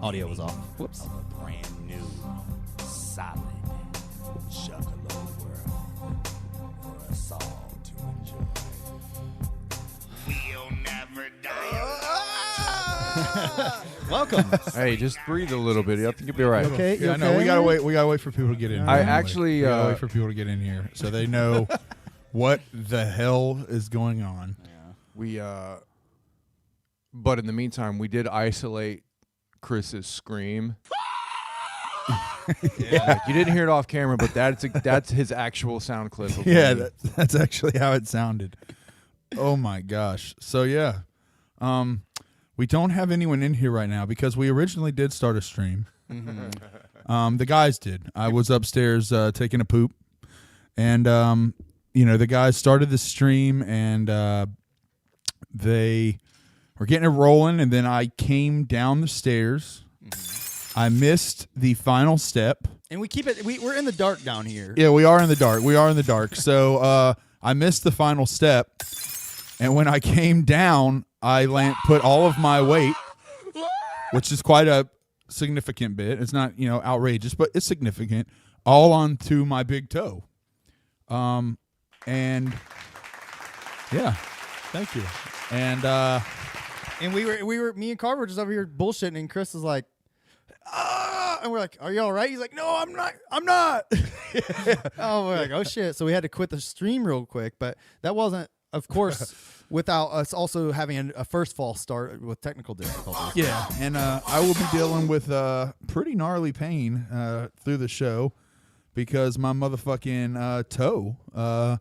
Audio was off. Whoops. Of a brand new, solid, juggalo world for us all to enjoy. We'll never die. Welcome. Hey, just breathe a little bit. I think you'll be all right. Okay. Yeah, I know. We gotta wait. We gotta wait for people to get in. I here. actually, We gotta wait for people to get in here so they know what the hell is going on. But in the meantime, we did isolate Chris's scream. Like, you didn't hear it off camera, but that's his actual sound clip. Of Yeah, when that's actually how it sounded. Oh my gosh. So yeah, we don't have anyone in here right now because we originally did start a stream. The guys did. I was upstairs taking a poop, and the guys started the stream, and they were getting it rolling, and then I came down the stairs. I missed the final step. And we keep it. We're in the dark down here. Yeah, we are in the dark. We are in the dark. So I missed the final step, and when I came down, I put all of my weight, which is quite a significant bit. It's not outrageous, but it's significant, all onto my big toe. And yeah, thank you. And me and Carver were just over here bullshitting, and Chris is like, and we're like, "Are you all right?" He's like, "No, I'm not." Oh, we're like, "Oh shit!" So we had to quit the stream real quick, but that wasn't, of course, without us also having a first false start with technical difficulties. yeah, and I will be dealing with pretty gnarly pain through the show because my motherfucking toe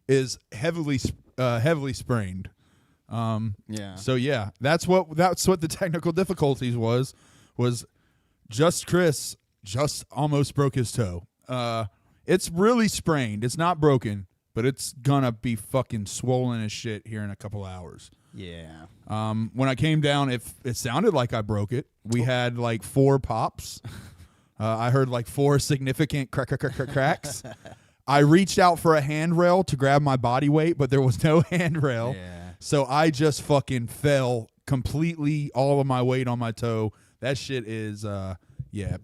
is heavily sprained. Yeah. So yeah, that's what the technical difficulties was just Chris just almost broke his toe. It's really sprained. It's not broken, but it's gonna be fucking swollen as shit here in a couple hours. Yeah. When I came down, it sounded like I broke it. We had like 4 pops. I heard like 4 significant cracks. I reached out for a handrail to grab my body weight, but there was no handrail. Yeah. So I just fucking fell completely, all of my weight on my toe. That shit is,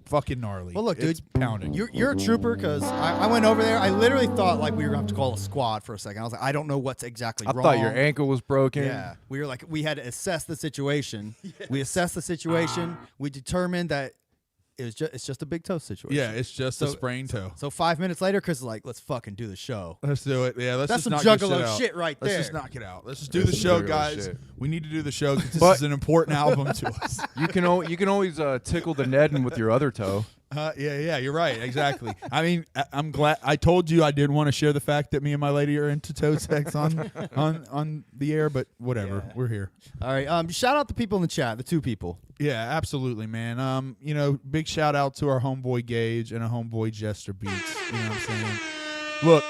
fucking gnarly. Well, look, it's dude, pounding. You're a trooper because I went over there. I literally thought like we were going to have to call a squad for a second. I was like, I don't know what's exactly I wrong. thought your ankle was broken. Yeah. We were like, we had to assess the situation. Yes. We assessed the situation. We determined that it's just a big toe situation. Yeah, it's just a sprained toe. So 5 minutes later, Chris is like, let's fucking do the show. Let's do it. Yeah, That's just some knock this juggalo out. shit right there. Let's just knock it out. Let's just do the show, guys. Shit. We need to do the show because this is an important album to us. You can always tickle the Nedden with your other toe. Yeah, you're right. Exactly. I mean, I'm glad. I told you I did want to share the fact that me and my lady are into toe sex on the air, but whatever. Yeah. We're here. All right. Shout out the people in the chat, the 2 people. Yeah, absolutely, man. Big shout out to our homeboy Gage and our homeboy Jester Beats. You know what I'm saying? Look,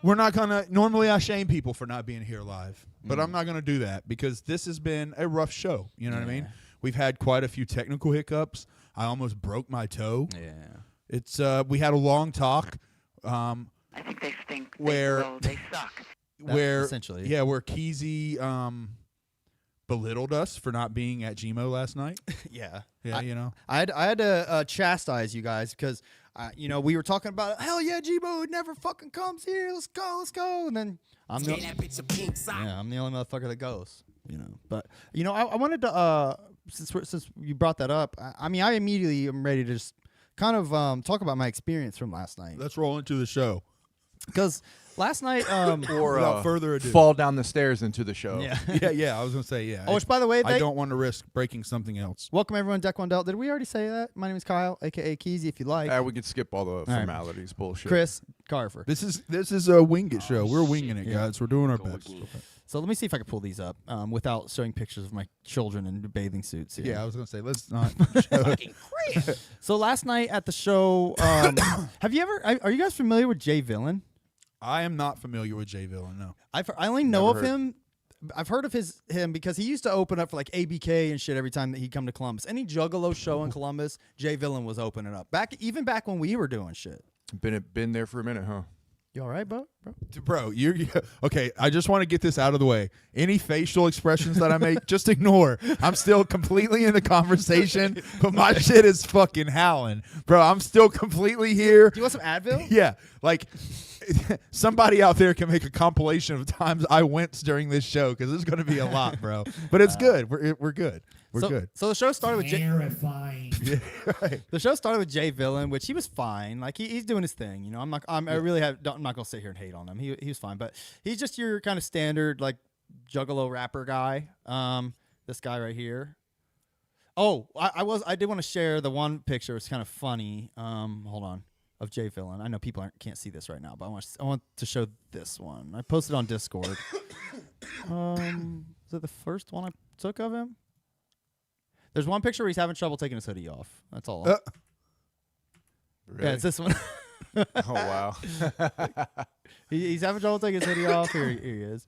we're not gonna. Normally, I shame people for not being here live, but I'm not gonna do that because this has been a rough show. You know what I mean? We've had quite a few technical hiccups. I almost broke my toe. Yeah. It's we had a long talk. I think they stink. Where they suck. Essentially. Yeah, where Keezy belittled us for not being at GMO last night. Yeah. Yeah, I had to chastise you guys because we were talking about hell yeah, GMO never fucking comes here. Let's go. And then I'm the only motherfucker that goes. But I wanted to since you brought that up, I immediately am ready to just kind of talk about my experience from last night. Let's roll into the show. Because last night, Or without further ado, fall down the stairs into the show. Yeah. yeah. I was gonna say yeah. Oh, which by the way, I don't want to risk breaking something else. Welcome everyone, Deck One Delt. Did we already say that? My name is Kyle, aka Keezy. If you like, We could skip all the formalities. Bullshit. Chris Carver. This is a wing it show. We're winging it, guys. We're doing our best. So let me see if I can pull these up without showing pictures of my children in bathing suits. Here. Yeah, I was gonna say let's not. So last night at the show, are you guys familiar with Jay Villain? I am not familiar with Jay Villain. No, I only know of him. I've heard of him because he used to open up for like ABK and shit every time that he'd come to Columbus. Any Juggalo show in Columbus, Jay Villain was opening up. Back when we were doing shit. Been there for a minute, huh? You all right, bro? Bro, you're okay. I just want to get this out of the way. Any facial expressions that I make, just ignore. I'm still completely in the conversation, but my shit is fucking howling, bro. I'm still completely here. Do you want some Advil? Yeah, like somebody out there can make a compilation of times I winced during this show because it's going to be a lot, bro. But it's good. We're good. We're good. So the show started with Terrifying. Right. the show started with Jay Villain, which he was fine. Like he's doing his thing. You know, I'm not gonna sit here and hate on him. He was fine, but he's just your kind of standard like juggalo rapper guy. This guy right here. Oh, I did want to share the one picture. It's kind of funny. Hold on. Of Jay Villain. I know people can't see this right now, but I want to show this one. I posted on Discord. Is it the first one I took of him? There's one picture where he's having trouble taking his hoodie off. That's all. Really? Yeah, it's this one. Oh wow. He's having trouble taking his hoodie off. Here he is.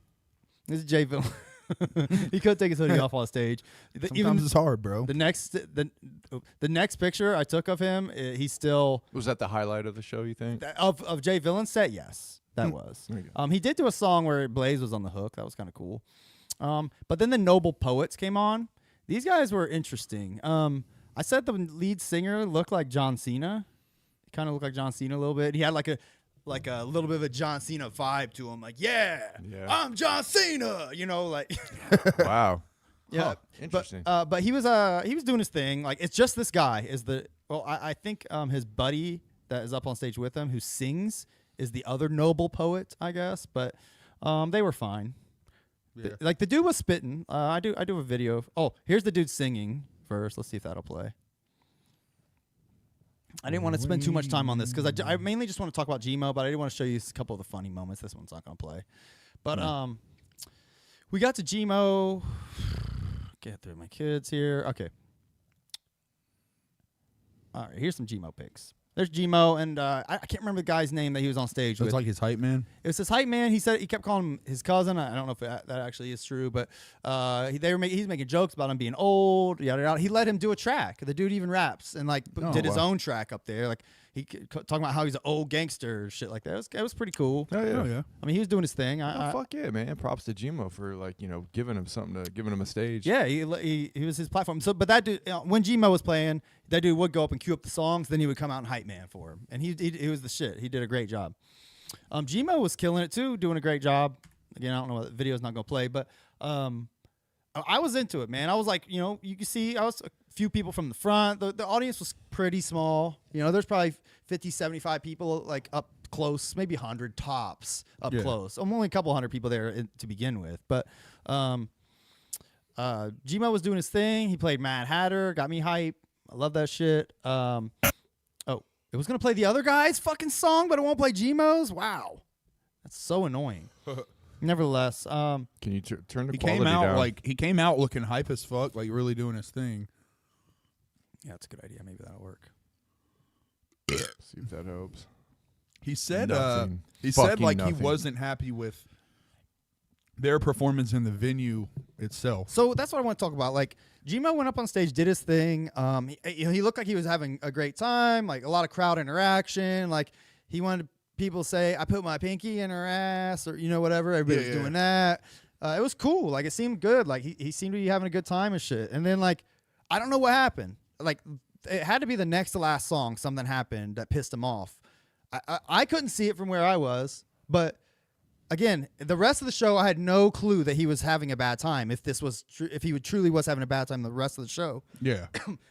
This is Jay Villain. He couldn't take his hoodie off on stage. Sometimes it's hard, bro. The next picture I took of him, he's still Was that the highlight of the show, you think? of Jay Villain's set. Yes, that was. There you go. He did do a song where Blaze was on the hook. That was kind of cool. But then the Noble Poets came on. These guys were interesting. I said the lead singer looked like John Cena. He kind of looked like John Cena a little bit. He had like a little bit of a John Cena vibe to him. Like, yeah. I'm John Cena. You know, like. Wow. Yeah. Huh, interesting. But he was doing his thing. Like, it's just this guy is the. Well, I think his buddy that is up on stage with him who sings is the other Noble Poet, I guess. But they were fine. Yeah. Like the dude was spitting. I do a video. Here's the dude singing first. Let's see if that'll play. I didn't want to spend too much time on this because I mainly just want to talk about Gmo, but I did want to show you a couple of the funny moments. This one's not gonna play, but we got to Gmo. Get through my kids here. Okay. All right. Here's some Gmo pics. There's Gmo, and I can't remember the guy's name that he was on stage with. It's like his hype man. It was his hype man. He said he kept calling him his cousin. I don't know if that actually is true, but he's making jokes about him being old. Yada yada. He let him do a track. The dude even raps and did his own track up there. Like he talking about how he's an old gangster, shit like that. It was pretty cool. Oh yeah. Oh yeah. I mean, he was doing his thing. Fuck yeah, man! Props to Gmo for giving him a stage. Yeah, he was his platform. So, but that dude, when Gmo was playing, that dude would go up and cue up the songs. Then he would come out and hype man for him, and he was the shit. He did a great job. Gmo was killing it too, doing a great job. Again, I don't know what the video's not gonna play, but I was into it, man. I was like, you can see I was a few people from the front. The audience was pretty small. There's probably 50, 75 people like up close, maybe 100 tops up close. I'm only a couple hundred people there to begin with, but Gmo was doing his thing. He played Mad Hatter, got me hype. I love that shit. It was gonna play the other guy's fucking song, but it won't play Gmo's. Wow, that's so annoying. Nevertheless, Can you turn the He quality came out down? he came out looking hype as fuck, like really doing his thing. yeah, that's a good idea. Maybe that'll work. See if that helps. He said Nothing. he said Fucking like nothing. he wasn't happy with their performance in the venue itself. So that's what I want to talk about. Like, Gmo went up on stage, did his thing. He looked like he was having a great time, like a lot of crowd interaction. Like, he wanted people to say, I put my pinky in her ass, or, whatever. Everybody was doing that. It was cool. Like, it seemed good. Like, he seemed to be having a good time and shit. And then, like, I don't know what happened. Like, it had to be the next to last song. Something happened that pissed him off. I couldn't see it from where I was, but again, the rest of the show, I had no clue that he was having a bad time. If this was if he truly was having a bad time the rest of the show. Yeah.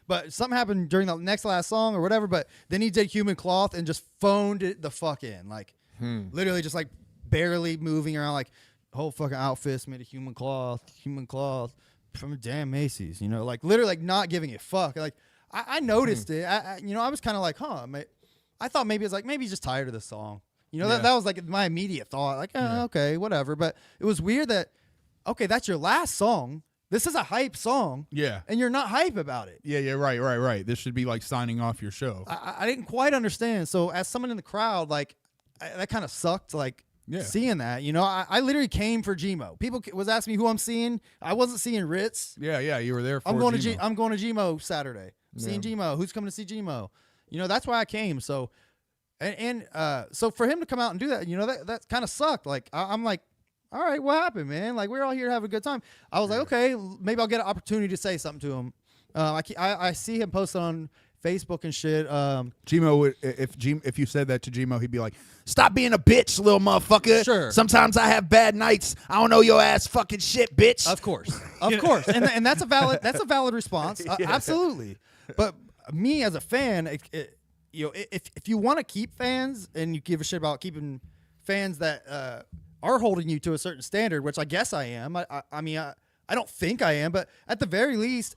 But something happened during the next to last song or whatever. But then he did Human Cloth and just phoned it the fuck in, like literally just like barely moving around, like whole fucking outfit's made of human cloth from damn Macy's. Like literally like not giving a fuck. Like I noticed it. I was kind of like, I thought maybe it's like maybe he's just tired of this song. That was like my immediate thought. Like, okay, whatever. But it was weird that, okay, that's your last song. This is a hype song. Yeah. And you're not hype about it. Yeah, right. This should be like signing off your show. I didn't quite understand. So as someone in the crowd, like, that kind of sucked, like, seeing that. I literally came for Gmo. People was asking me who I'm seeing. I wasn't seeing Ritz. Yeah, you were there for I'm going Gmo. to I'm going to Gmo Saturday. Seeing Gmo. Who's coming to see Gmo? That's why I came. So So for him to come out and do that, that kind of sucked. Like I'm like, all right, what happened, man? Like we're all here to have a good time. I was like, okay, maybe I'll get an opportunity to say something to him. I see him posting on Facebook and shit. Gmo would, if you said that to Gmo, he'd be like, "Stop being a bitch, little motherfucker. Sure. Sometimes I have bad nights. I don't know your ass fucking shit, bitch." Of course, and that's a valid response. Absolutely. But me as a fan, if you want to keep fans and you give a shit about keeping fans that are holding you to a certain standard, which I guess I am. I mean, I don't think I am, but at the very least,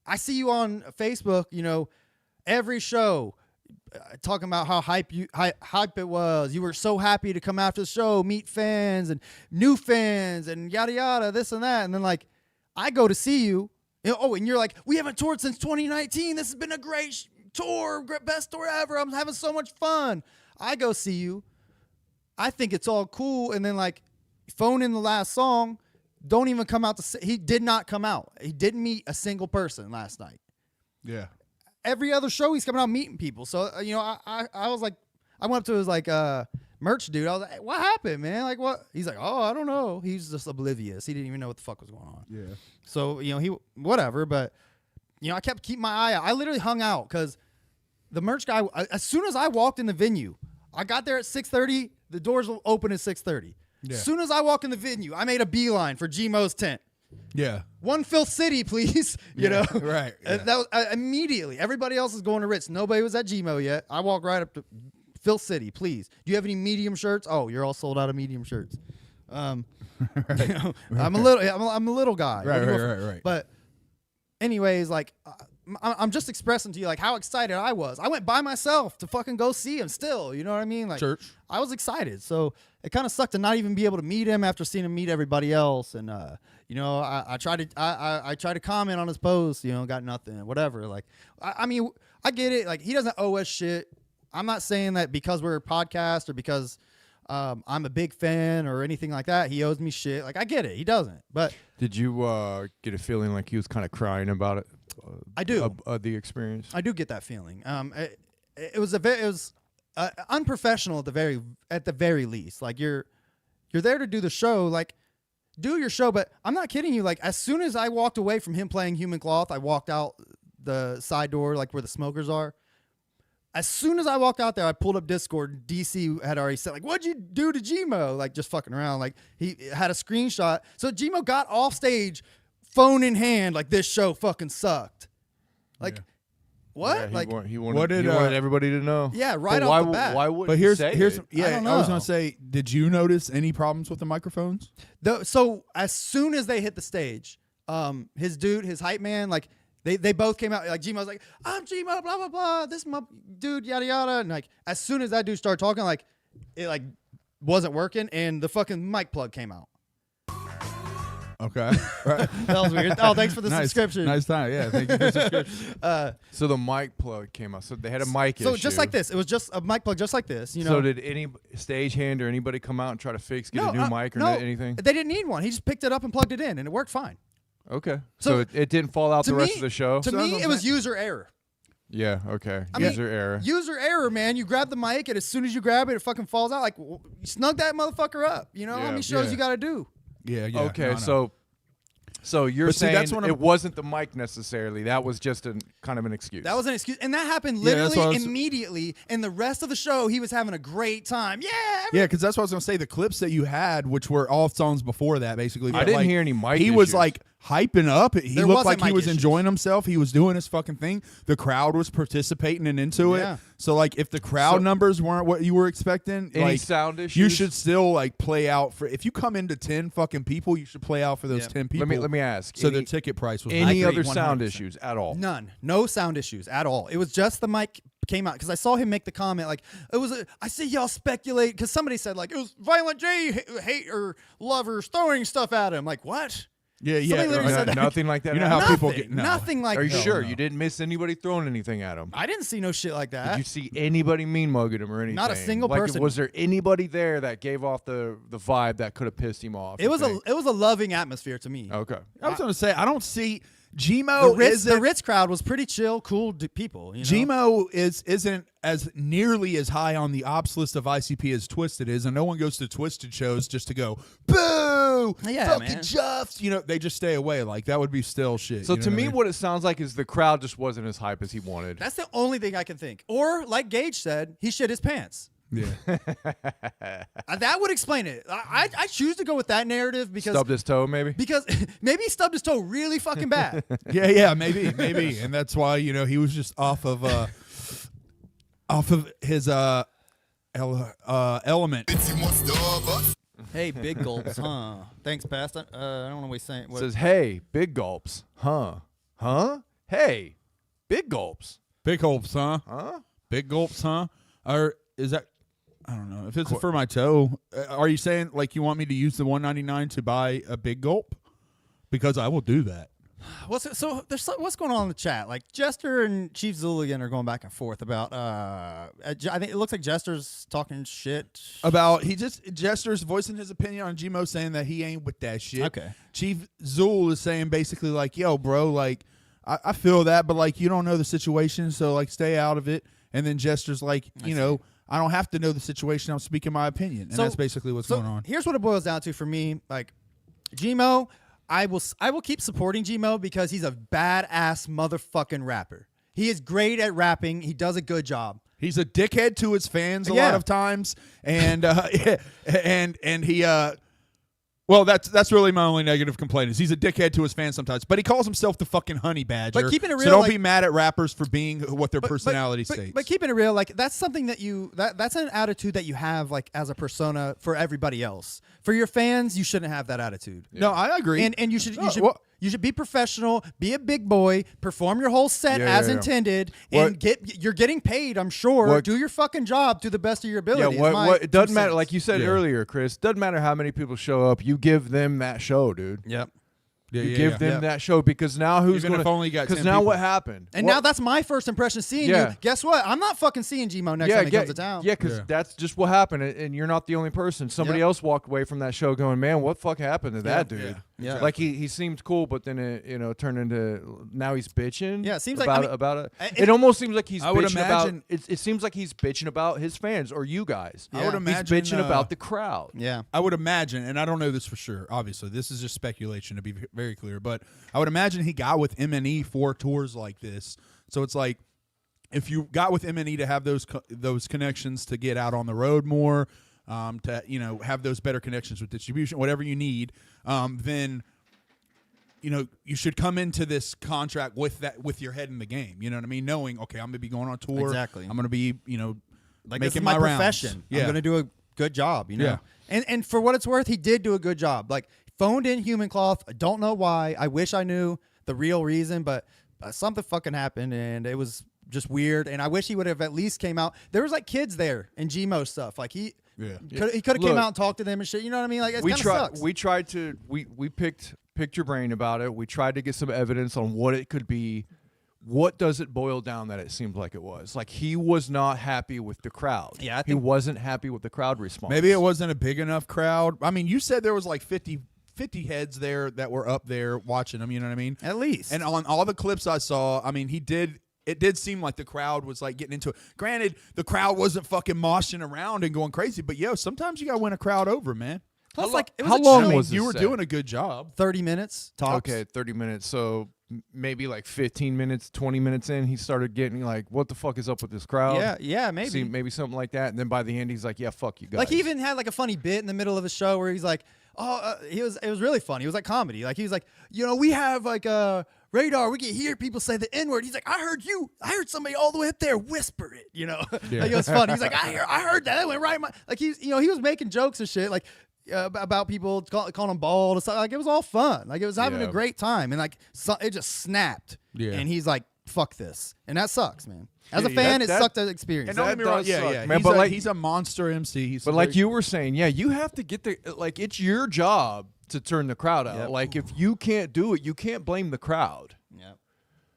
I see you on Facebook. Every show talking about how hype it was. You were so happy to come after the show, meet fans and new fans and yada yada, this and that. And then like I go to see you, and you're like, we haven't toured since 2019. This has been a great tour, best tour ever. I'm having so much fun. I go see you. I think it's all cool, and then like phone in the last song. Don't even come out he did not come out. He didn't meet a single person last night. Yeah. Every other show he's coming out meeting people. So I was like, I went up to his like merch dude. I was like, hey, what happened, man? Like what? He's like, oh, I don't know. He's just oblivious. He didn't even know what the fuck was going on. Yeah. So he whatever. But I kept keeping my eye out. I literally hung out because the merch guy. As soon as I walked in the venue, I got there at 6:30. The doors will open at 6:30. Yeah. As soon as I walk in the venue, I made a beeline for Gmo's tent. Yeah. One Filth City, please. You know, right. Yeah. And that was immediately. Everybody else is going to Ritz. Nobody was at Gmo yet. I walk right up to Filth City, please. Do you have any medium shirts? Oh, you're all sold out of medium shirts. I'm a little guy. Right. But anyways, like I'm just expressing to you like how excited I was. I went by myself to fucking go see him still. You know what I mean? Like Church. I was excited. So it kind of sucked to not even be able to meet him after seeing him meet everybody else. And I tried to comment on his post, got nothing, whatever. Like I mean, I get it. Like he doesn't owe us shit. I'm not saying that because we're a podcast or because I'm a big fan or anything like that. He owes me shit. Like I get it. He doesn't. But did you get a feeling like he was kind of crying about it? I do. The experience. I do get that feeling. It was unprofessional at the very least. Like you're there to do the show. Like do your show. But I'm not kidding you. Like as soon as I walked away from him playing Human Cloth, I walked out the side door, like where the smokers are. As soon as I walked out there, I pulled up Discord. DC had already said, like, what'd you do to Gmo? Like, just fucking around. Like, he had a screenshot. So Gmo got off stage, phone in hand, like, this show fucking sucked. Like, what? Yeah, he wanted, what did, he wanted everybody to know. Yeah, right why, off the bat. Why would But he here's say here's it? yeah. don't I was know. gonna say, did you notice any problems with the microphones? So as soon as they hit the stage, his dude, his hype man, like, They both came out, like, Gmo was like, I'm Gmo, blah, blah, blah, this is my dude, yada, yada. And, like, as soon as that dude started talking, like, it, like, wasn't working, and the fucking mic plug came out. Okay. Right. That was weird. Oh, thanks for the subscription. Nice time. Yeah, thank you for the subscription. So the mic plug came out. So they had a mic issue. So just like this. It was just a mic plug just like this, So did any stagehand or anybody come out and try to get a new mic or anything? They didn't need one. He just picked it up and plugged it in, and it worked fine. Okay. So So it didn't fall out the rest of the show? To me, it was user error. Yeah, okay. I mean, User error. User error, man. You grab the mic, and as soon as you grab it, it fucking falls out. Like, you snug that motherfucker up. You know how many shows you got to do? Yeah. Okay, no. so you're But see, saying that's what it wasn't the mic necessarily. That was just kind of an excuse. That was an excuse. And that happened Yeah, that's literally what I was- immediately. And the rest of the show, he was having a great time. Yeah. Yeah, because that's what I was gonna say. The clips that you had, which were all songs before that, basically. I but, didn't like, hear any mic He was issues. like hyping up. He There looked wasn't like he mic was issues. enjoying himself. He was doing his fucking thing. The crowd was participating and into Yeah. it. So like, if the crowd numbers weren't what you were expecting, Any like, sound issues? you should still like play out for. If you come into 10 fucking people, you should play out for those Yeah. 10 people. Let me ask. So any, the ticket price was any I agree, other sound 100%. issues at all? None. No sound issues at all. It was just the mic came out because I saw him make the comment like it was. I see y'all speculate because somebody said like it was Violent J hate or lovers throwing stuff at him. Like what? Yeah, yeah. Somebody literally said that. Nothing like that. You know happened? how people Nothing. get no. Nothing like Are you that. sure no. you didn't miss anybody throwing anything at him? I didn't see no shit like that. Did you see anybody mean mugging him or anything? Not a single like, person. Was there anybody there that gave off the vibe that could have pissed him off? It was a loving atmosphere to me. Okay. I was gonna say I don't see Gmo the Ritz crowd was pretty chill, cool people. You know? Gmo isn't as nearly as high on the ops list of ICP as Twisted is, and no one goes to Twisted shows just to go boo, Yeah, fucking man. Juffs. You know, they just stay away. Like that would be still shit. So you know to me, I mean? what it sounds like is the crowd just wasn't as hype as he wanted. That's the only thing I can think. Or like Gage said, he shit his pants. Yeah. That would explain it. I choose to go with that narrative because Stubbed his toe, maybe. because maybe he stubbed his toe really fucking bad. Yeah, maybe, and that's why he was just off of his element. Hey, big gulps, huh? Thanks, Past. I don't want to waste saying. It says, "Hey, big gulps, huh? Hey, big gulps, Big gulps, huh? huh?" Big gulps, huh? Or is that? I don't know if it's for my toe. Are you saying like you want me to use the $1.99 to buy a big gulp? Because I will do that. What's going on in the chat? Like Jester and Chief Zuligan are going back and forth about. I think it looks like Jester's talking shit About Jester's voicing his opinion on Gmo, saying that he ain't with that shit. Okay. Chief Zul is saying basically like, yo, bro, like I feel that, but like you don't know the situation, so like stay out of it. And then Jester's like, you know, I don't have to know the situation. I'm speaking my opinion, and that's basically what's going on. Here's what it boils down to for me. Like Gmo, I will keep supporting Gmo because he's a badass motherfucking rapper. He is great at rapping. He does a good job. He's a dickhead to his fans a Yeah. lot of times, and and he well, that's really my only negative complaint is he's a dickhead to his fans sometimes, but he calls himself the fucking honey badger. But keeping it real, so don't like- be mad at rappers for being what their personality states. But keeping it real, like that's something that's an attitude that you have like as a persona for everybody else. For your fans, you shouldn't have that attitude. No, I agree. And you should well- you should be professional, be a big boy, perform your whole set Yeah, as yeah, yeah. intended, What- and you're getting paid, I'm sure. What- Do your fucking job to the best of your ability. Yeah, is my what it doesn't 2 matter. cents. Like you said Yeah. earlier, Chris, doesn't matter how many people show up. You give them that show, dude. Yep. Yeah, You yeah, give yeah. them Yeah. that show because now who's Even going if only you got 10 Because now people. what happened? And What- now that's my first impression seeing Yeah. you. Guess what? I'm not fucking seeing Gmo next time he comes to town. Yeah, because Yeah. that's just what happened, and you're not the only person. Somebody Yep. else walked away from that show going, "Man, what the fuck happened to that dude?" Yeah. Like he seemed cool, but then it turned into now he's bitching. Yeah, it seems like- about I mean, about it. it- It almost seems like he's I would bitching imagine- about. It seems like he's bitching about his fans or you guys. I would imagine, he's bitching about the crowd. Yeah. I would imagine, and I don't know this for sure, obviously. This is just speculation to be very clear, but I would imagine he got with M&E for tours like this. So it's like if you got with M&E to have those connections to get out on the road more, to have those better connections with distribution, whatever you need, then you should come into this contract with your head in the game. You know what I mean? Knowing, okay, I'm going to be going on tour. Exactly. I'm going to be, Like making this is my rounds. profession. Yeah. I'm gonna do a good job, Yeah. And for what it's worth, he did do a good job. Like phoned in Human Cloth. I don't know why. I wish I knew the real reason, but something fucking happened, and it was just weird. And I wish he would have at least came out. There was like kids there and Gmo stuff. Like he could have came Look, out and talked to them and shit. You know what I mean? Like it we kind of tried. sucks. We tried to. We picked your brain about it. We tried to get some evidence on what it could be. What does it boil down that it seemed like it was? Like he was not happy with the crowd. Yeah, I he think- wasn't happy with the crowd response. Maybe it wasn't a big enough crowd. I mean, you said there was like 50 heads there that were up there watching him, you know what I mean? At least. And on all the clips I saw, I mean, it did seem like the crowd was like getting into it. Granted, the crowd wasn't fucking moshing around and going crazy, but sometimes you got to win a crowd over, man. Plus, like it was how a long chill- was you this were set? doing a good job. 30 minutes tops. Okay, 30 minutes. So maybe like 15 minutes, 20 minutes in, he started getting like, what the fuck is up with this crowd? Yeah, maybe. See, maybe something like that. And then by the end, he's like, yeah, fuck you guys. Like he even had like a funny bit in the middle of his show where he's like, it was really funny. It was like comedy. Like he was like, we have like a radar. We can hear people say the N-word. He's like, I heard somebody all the way up there whisper it. Like it was funny. He's like, I heard that. It went right in my. Like he was making jokes and shit. Like. About people calling him bald and stuff. Like it was all fun. Like it was having a great time, and like it just snapped. Yeah. And he's like, "Fuck this," and that sucks, man. As a Yeah, fan, that- it sucked to experience. And don't That get me wrong, does yeah, suck, yeah. man, but like- he's a monster MC. But like you were saying, yeah, you have to get it's your job to turn the crowd out. Yep. Like if you can't do it, you can't blame the crowd Yeah.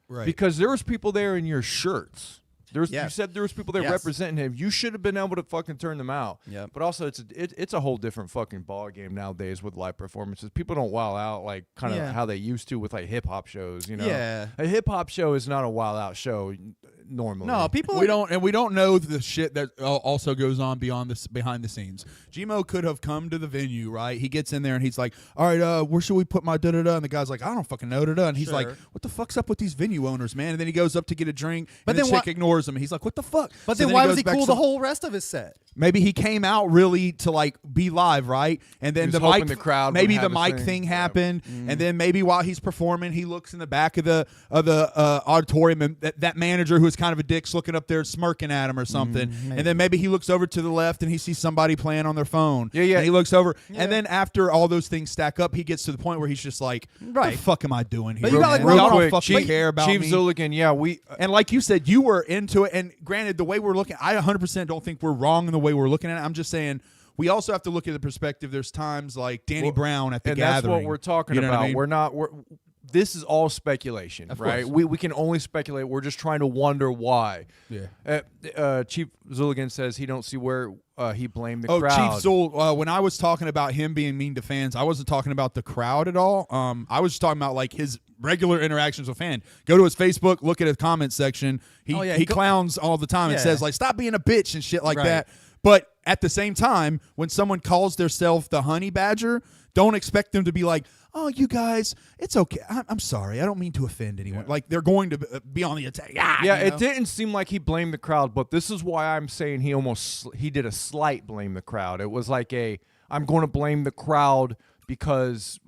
right. because there was people there in your shirts. There's Yeah. you said there was people there Yes. representing him. You should have been able to fucking turn them out. Yep. But also, it's a whole different fucking ball game nowadays with live performances. People don't wild out like kind of Yeah. how they used to with like hip hop shows. You know, Yeah. a hip hop show is not a wild out show normally. No, people. We don't know the shit that also goes on behind the scenes. Gmo could have come to the venue, right? He gets in there and he's like, "All right, where should we put my da da da?" And the guy's like, "I don't fucking know da da." And he's like, Sure. "What the fuck's up with these venue owners, man?" And then he goes up to get a drink, But and the then chick ignores him. And he's like, "What the fuck?" But So then why he was goes he back cool to the whole rest of his set? Maybe he came out really to like be live, right? And then He the was hoping mic, the crowd maybe would the have a mic thing. thing Yeah. happened, and then maybe while he's performing, he looks in the back of the auditorium, and that manager who is kind of a dick's looking up there smirking at him or something. And then maybe he looks over to the left and he sees somebody playing on their phone. Yeah, yeah. And he looks over, Yeah. and then after all those things stack up, he gets to the point where he's just like, "What Right. the fuck am I doing here? But you got, like, man? Y'all real don't quick, fucking care about Chief me." Zulligan, yeah, And like you said, you were into it. And granted, the way we're looking, I 100% don't think we're wrong in the way we're looking at it. I'm just saying we also have to look at the perspective. There's times like Danny Brown at the and gathering. that's what we're talking You know what about. I mean? We're not. This is all speculation, Of right? course. We can only speculate. We're just trying to wonder why. Yeah. Chief Zulligan says he don't see where he blamed the Oh, crowd. Chief Zul, when I was talking about him being mean to fans, I wasn't talking about the crowd at all. I was just talking about like his regular interactions with fans. Go to his Facebook, look at his comment section. He clowns all the time and Yeah. says like, "Stop being a bitch" and shit like Right. that. But at the same time, when someone calls themselves the Honey Badger, don't expect them to be like, "Oh, you guys, it's okay. I'm sorry. I don't mean to offend anyone." Like they're going to be on the attack. Yeah, you know? it didn't seem like he blamed the crowd, but this is why I'm saying he did a slight blame the crowd. It was like I'm going to blame the crowd because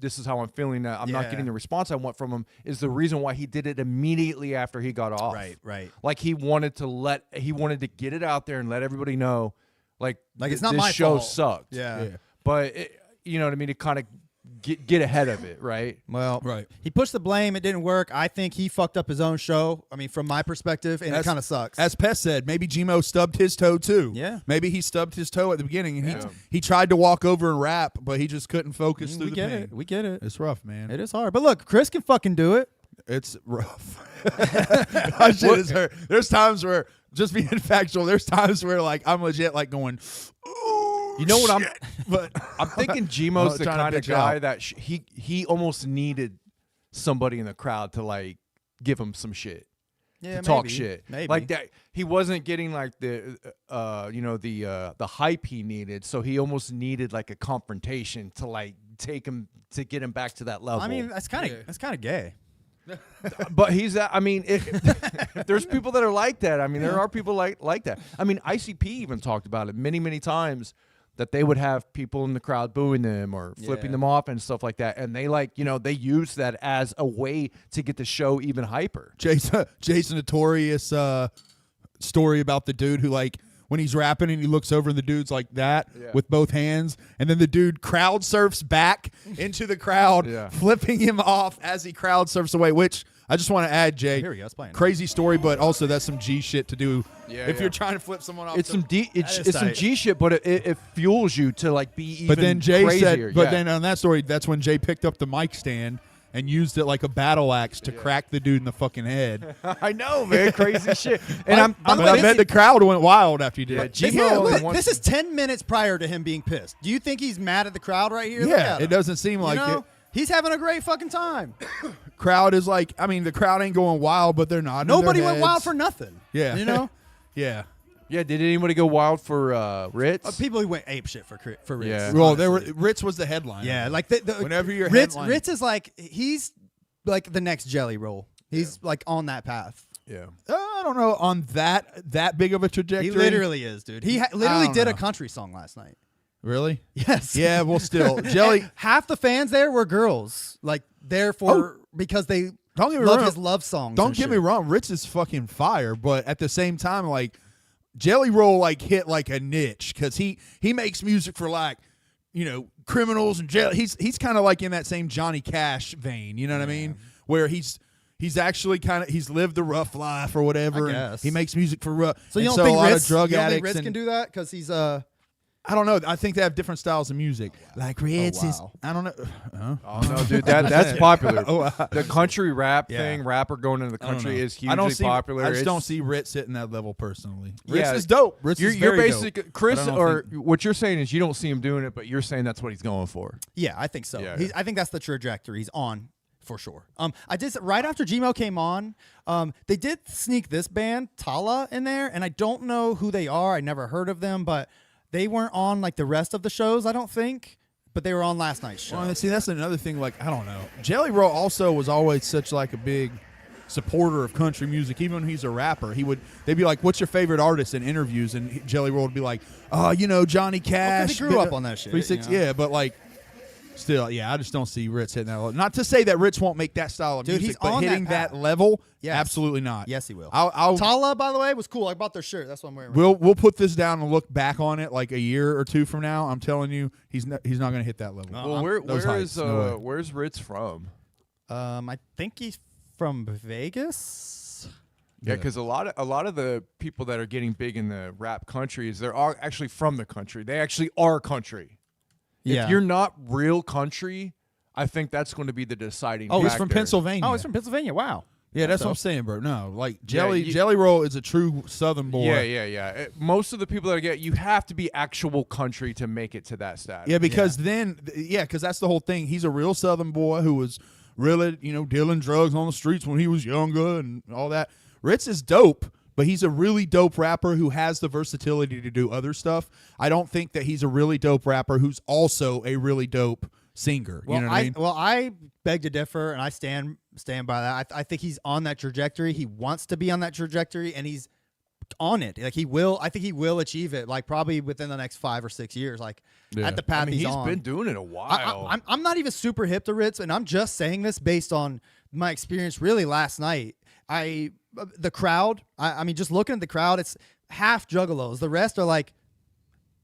this is how I'm feeling. I'm not Yeah. getting the response I want from him. Is the reason why he did it immediately after he got off. Right. Like he wanted to get it out there and let everybody know, like Like, it's not this my show fault. sucked. Yeah. But you know what I mean. To kind of get ahead of it, right? Well, Right. He pushed the blame. It didn't work. I think he fucked up his own show. I mean, from my perspective, and it kind of sucks. As Pest said, maybe Gmo stubbed his toe too. Yeah. Maybe he stubbed his toe at the beginning, and he tried to walk over and rap, but he just couldn't focus through we the get pain. it. We get it. It's rough, man. It is hard. But look, Chris can fucking do it. It's rough. My shit is hurt. There's times where, just being factual, there's times where like I'm legit like going, "Ooh, You know what shit." But I'm thinking Gmo's the trying to kind of bitch guy out. that he almost needed somebody in the crowd to like give him some shit, Yeah, to talk maybe. shit, Maybe. like that. He wasn't getting like the hype he needed, so he almost needed like a confrontation to like take him to get him back to that level. I mean, that's kind of gay. But I mean, there's people that are like that. I mean, there are people like that. I mean, ICP even talked about it many times, that they would have people in the crowd booing them or flipping Yeah. them off and stuff like that. And they they use that as a way to get the show even hyper. Jason Notorious story about the dude who like when he's rapping and he looks over and the dude's like that with both hands, and then the dude crowd surfs back into the crowd, flipping him off as he crowd surfs away. Which I just want to add, Jay. Here we go. It's playing. Crazy story, but also that's some G shit to do if yeah. you're trying to flip someone off. It's some it's is some tight. G shit, but it fuels you to like be even But then Jay crazier. said, then on that story, that's when Jay picked up the mic stand and used it like a battle axe to crack the dude in the fucking head. I know, man, crazy shit. And By the But way, I this bet is- the crowd went wild after he did Yeah, it. G- Yeah, Gmo look, wants this is 10 minutes prior to him being pissed. Do you think he's mad at the crowd right here? Look Yeah, at it him. doesn't seem like You know? it. He's having a great fucking time. Crowd is like, I mean, the crowd ain't going wild, but they're not. Nobody went wild for nothing. Yeah. You know? Yeah. yeah, did anybody go wild for Ritz? People who went ape shit for Ritz. Yeah. Well, honestly. Ritz was the headline. Yeah, like the Whenever you're Ritz headlining. is like he's like the next Jelly Roll. He's like on that path. yeah. I don't know on that big of a trajectory. He literally is, dude. He literally don't did a know. country song last night. Really? Yes. Yeah. Well, still, Jelly. And half the fans there were girls. Like therefore because they Don't get me love wrong. his love songs. Don't and get me shit. wrong. Ritz is fucking fire, but at the same time, like Jelly Roll, like hit like a niche because he makes music for like criminals and jail. He's kind of like in that same Johnny Cash vein. You know what I mean? Where he's actually he's lived the rough life or whatever. I and guess. he makes music for So you and don't think a lot Ritz, of drug you don't think addicts Ritz and can do that because he's I don't know. I think they have different styles of music. Like Ritz is. wow. I don't know. Oh no, dude, that's popular. Oh, The country rap Yeah. thing, rapper going into the I don't country know. is I don't hugely see, popular. I just It's- don't see Ritz hitting that level personally. Ritz Yeah, is dope. Ritz You're is very basically dope. Chris, But I don't or think- what you're saying is you don't see him doing it, but you're saying that's what he's going for. Yeah, I think so. Yeah, He's, yeah. I think that's the trajectory he's on for sure. I did right after Gmo came on. They did sneak this band Tala in there, and I don't know who they are. I never heard of them, but they weren't on like the rest of the shows. I don't think, but they were on last night's show. Well, see, that's another thing. Like, I don't know. Jelly Roll also was always such like a big supporter of country music. Even when he's a rapper, they'd be like, "What's your favorite artist?" in interviews, and Jelly Roll would be like, "Oh, Johnny Cash." they grew up on that shit, 3-6, you know? yeah, but like. Still, yeah, I just don't see Ritz hitting that level. Not to say that Ritz won't make that style of Dude, music, he's but on hitting that that level, Yes. absolutely not. Yes, he will. I'll Tala, by the way, was cool. I bought their shirt. That's what I'm wearing. we'll put this down and look back on it like a year or two from now. I'm telling you, he's not going to hit that level. No. Well, those heights, no way. where's Ritz from? I think he's from Vegas. Yeah, because a lot of the people that are getting big in the rap countries, they're actually from the country. They actually are country. Yeah. If you're not real country, I think that's going to be the deciding. Oh, he's from factor. Pennsylvania. Oh, he's from Pennsylvania. Wow. Yeah, that's So- what I'm saying, bro. No, like Yeah, Jelly Roll is a true Southern boy. Yeah. Most of the people that get, you have to be actual country to make it to that status. Yeah, because because that's the whole thing. He's a real Southern boy who was really, dealing drugs on the streets when he was younger and all that. Ritz is dope, but he's a really dope rapper who has the versatility to do other stuff. I don't think that he's a really dope rapper who's also a really dope singer. Well, you know what I mean? I beg to differ, and I stand by that. I think he's on that trajectory. He wants to be on that trajectory, and he's on it. Like he will. I think he will achieve it. Like probably within the next 5 or 6 years. Like at the path he's on. been doing it a while. I'm not even super hip to Ritz, and I'm just saying this based on my experience. Really, last night, the crowd. I mean, just looking at the crowd, it's half juggalos. The rest are like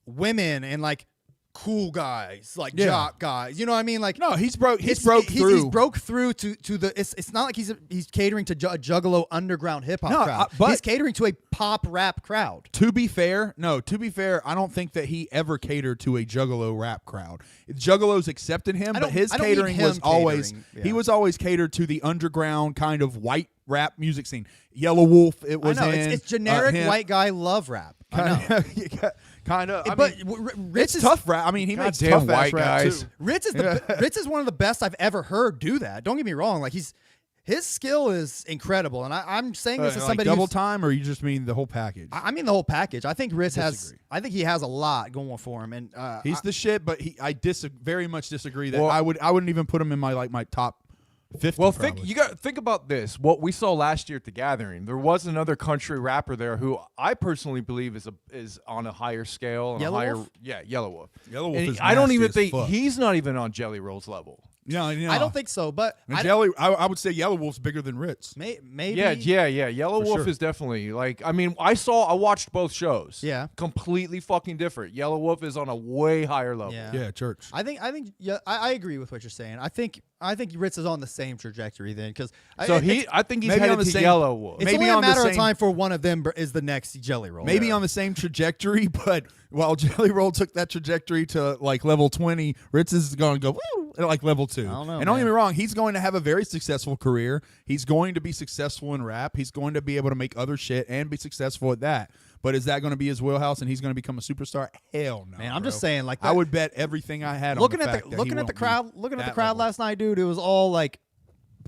women and like cool guys, like jock guys. You know what I mean? Like No, he's broke. He's it's- broke through. He's broke through to the. It's not like he's catering to a juggalo underground hip hop No, crowd. but- He's catering to a pop rap crowd. To be fair, I don't think that he ever catered to a Juggalo rap crowd. Juggalos accepted him, I but don't- his I don't mean catering him was always catering, he yeah. was always catered to the underground kind of white rap music scene. Yellow Wolf, it was I know in, it's generic him. white guy love rap. I know. kind of. But Ritz it's is tough rap. I mean, he makes Goddamn tough white rap guys. too. Ritz is Ritz is one of the best I've ever heard do that. Don't get me wrong. Like his skill is incredible, and I'm saying this as Like somebody double who's, time, or you just mean the whole package? I mean the whole package. I think Ritz has. Disagree. I think he has a lot going for him, and He's the shit, but I very much disagree that Well- I wouldn't even put him in my top 50. Well, probably. you got think about this. What we saw last year at the Gathering, there was another country rapper there who I personally believe is on a higher scale. And Yellow a higher, Wolf? Yeah, Yellow Wolf. Yellow Wolf And is I don't nasty even as think fuck. he's not even on Jelly Roll's level. No, I don't think so. But And Jelly, I would say Yellow Wolf's bigger than Ritz. maybe. Yeah. Yellow For Wolf sure. is definitely like. I mean, I watched both shows. Yeah. completely fucking different. Yellow Wolf is on a way higher level. Yeah. Yeah, church. I think I agree with what you're saying. I think Ritz is on the same trajectory then because So I think he's maybe headed on the to same- Yellow Wolf. it's maybe only a on the matter of same- time for one of them is the next Jelly Roll. Maybe on the same trajectory, but while Jelly Roll took that trajectory to like level 20, Ritz is going to go woo, at like level 2. I don't know, and don't get man. me wrong, he's going to have a very successful career. He's going to be successful in rap. He's going to be able to make other shit and be successful at that. But is that going to be his wheelhouse and he's going to become a superstar? Hell no. Man, I'm bro. just saying, like, I would bet everything I had looking on the at fact the that he looking at the won't be crowd looking at the that crowd level. last night, dude. It was all like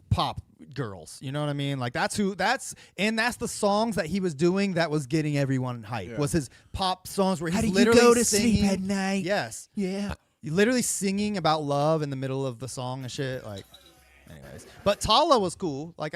pop girls. You know what I mean? Like that's the songs that he was doing that was getting everyone hype. Yeah. Was his pop songs where he's How do you literally go to singing sleep at night? Yes. Yeah. Literally singing about love in the middle of the song and shit. Like, anyways, but Tala was cool. Like,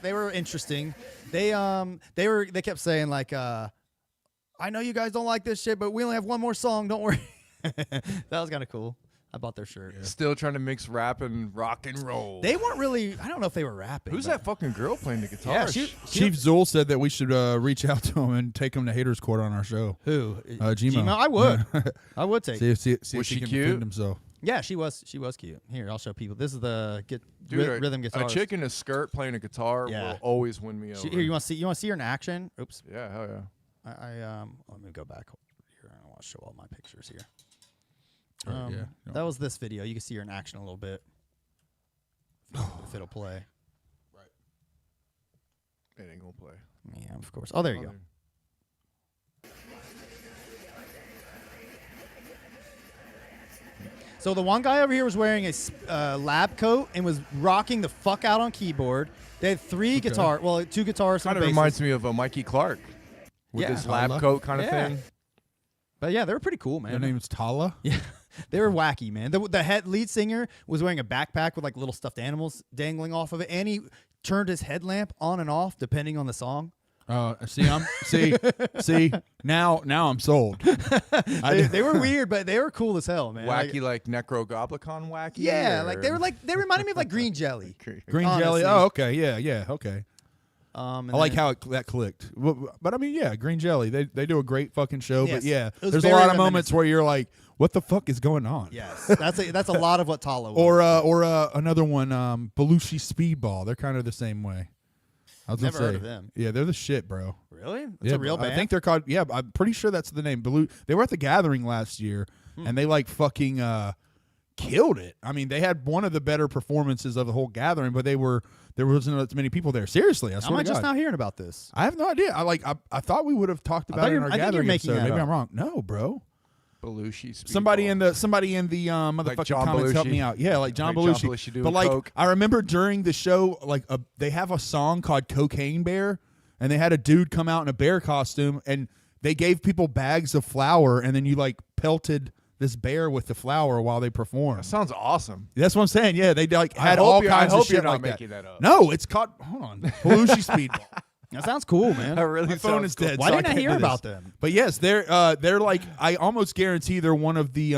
they were interesting. They kept saying like, I know you guys don't like this shit, but we only have one more song. Don't worry. That was kind of cool. I bought their shirt. Still trying to mix rap and rock and roll. They weren't really. I don't know if they were rapping. Who's but- that fucking girl playing the guitar? Yeah, she Chief Zool said that we should reach out to him and take him to Haters Court on our show. Who? Gmo. I would. I would take. See Was if she he can cute? defend himself. Yeah, she was cute. Here, I'll show people. This is the Dude, rhythm guitar. A chick in a skirt playing a guitar Yeah. will always win me over. Here, you want to see her in action? Oops. Yeah, hell yeah. Let me go back. Here, I don't know why I'll show all my pictures here. Yeah. That was this video. You can see her in action a little bit. If it'll play. It ain't gonna play. Yeah, of course. Oh, there you go. So the one guy over here was wearing a lab coat and was rocking the fuck out on keyboard. They had two guitars. Kind of reminds me of Mikey Clark with Yeah. his lab Tala? coat kind of Yeah. thing. But yeah, they were pretty cool, man. Their name's Tala. Yeah, they were wacky, man. The head lead singer was wearing a backpack with like little stuffed animals dangling off of it, and he turned his headlamp on and off depending on the song. See, now I'm sold. They were weird, but they were cool as hell, man. Wacky like Necrogoblicon wacky? Yeah, or- they reminded me of like Green Jelly. Green Honestly. jelly. Oh, okay. Yeah. Okay. And I like then- how that clicked. But I mean, yeah, Green Jelly. They do a great fucking show. Yes. But yeah, It was there's a very lot of moments reminiscent. where you're like, what the fuck is going on? Yes, that's a lot of what Tala was. Or another one, Belushi Speedball. They're kind of the same way. I was Never gonna heard say, of them. Yeah, they're the shit, bro. Really? That's Yeah, a real band? I think they're called. Yeah, I'm pretty sure that's the name. They were at the Gathering last year, and they like fucking killed it. I mean, they had one of the better performances of the whole Gathering, but there wasn't as many people there. Seriously, I swear Am I to just God. now hearing about this? I have no idea. I thought we would have talked about it in our I think you're Gathering making episode. that Maybe up. I'm wrong. No, bro. Belushi. Speedball. Somebody in the motherfucking John comments help Belushi. me out. Yeah, like John Like John Belushi. Belushi doing But like coke. I remember during the show, like they have a song called Cocaine Bear, and they had a dude come out in a bear costume, and they gave people bags of flour, and then you like pelted this bear with the flour while they performed. That sounds awesome. That's what I'm saying. Yeah, they like I had hope all you're- I kinds of hope shit you're not like making that. that up. No, it's called. Hold on, Belushi Speedball. That sounds cool, man. That really My phone sounds is cool. dead. Why so didn't I can't hear do this. about them? But yes, they're like, I almost guarantee they're one of the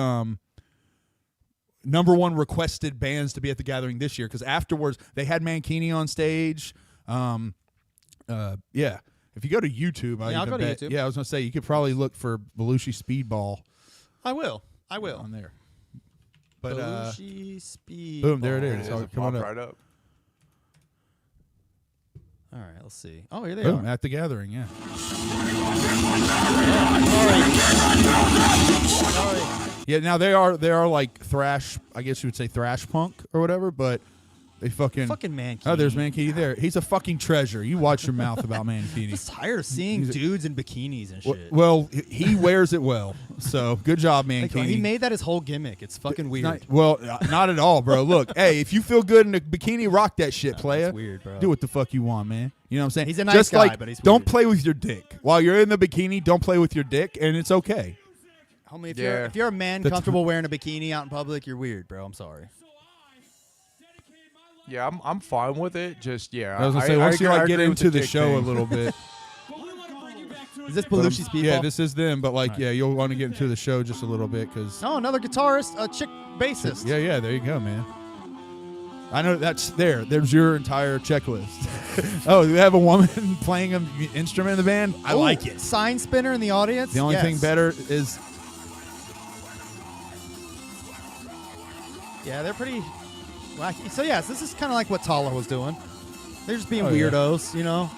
number one requested bands to be at the Gathering this year, because afterwards they had Mankini on stage. Yeah. If you go to YouTube, I'll go to YouTube. Yeah, I was gonna say you could probably look for Belushi Speedball I will. on there. But Belushi Speed. boom, there it It is. is. Oh, It come on popped up. right up. All right, let's see. Oh, here they Boom, are. at the Gathering. Yeah. Yeah. Now they are like thrash. I guess you would say thrash punk or whatever, but. They fucking Mankini. Oh, there's Mankini there. He's a fucking treasure. You watch your mouth about I'm Mankini. just tired of seeing dudes in bikinis and shit. Well, he wears it well. So good job, Like, Mankini. he made that his whole gimmick. It's fucking weird. Not at all, bro. Look, hey, if you feel good in a bikini, rock that shit, playa. that's weird, bro. Do what the fuck you want, man. You know what I'm saying? He's a nice Just guy, like, but he's don't weird. play with your dick while you're in the bikini. Don't play with your dick, and it's okay. Homie, if, Yeah. you're a man That's- comfortable wearing a bikini out in public, you're weird, bro. I'm sorry. Yeah, I'm fine with it. Just yeah. I was gonna say once you agree- I like get agree with into the dick show a thing. little bit. Is this but I'm- Belushi's people? Yeah, this is them, but like, yeah, you'll want to get into the show just a little bit because. No, another guitarist, a chick bassist. Yeah, there you go, man. I know that's there. There's your entire checklist. Oh, you have a woman playing an instrument in the band? I Ooh, like it. Sign spinner in the audience. The only Yes. thing better is Yeah, they're pretty wacky. So yes, this is kind of like what Tala was doing. They're just being Oh, yeah. weirdos, you know.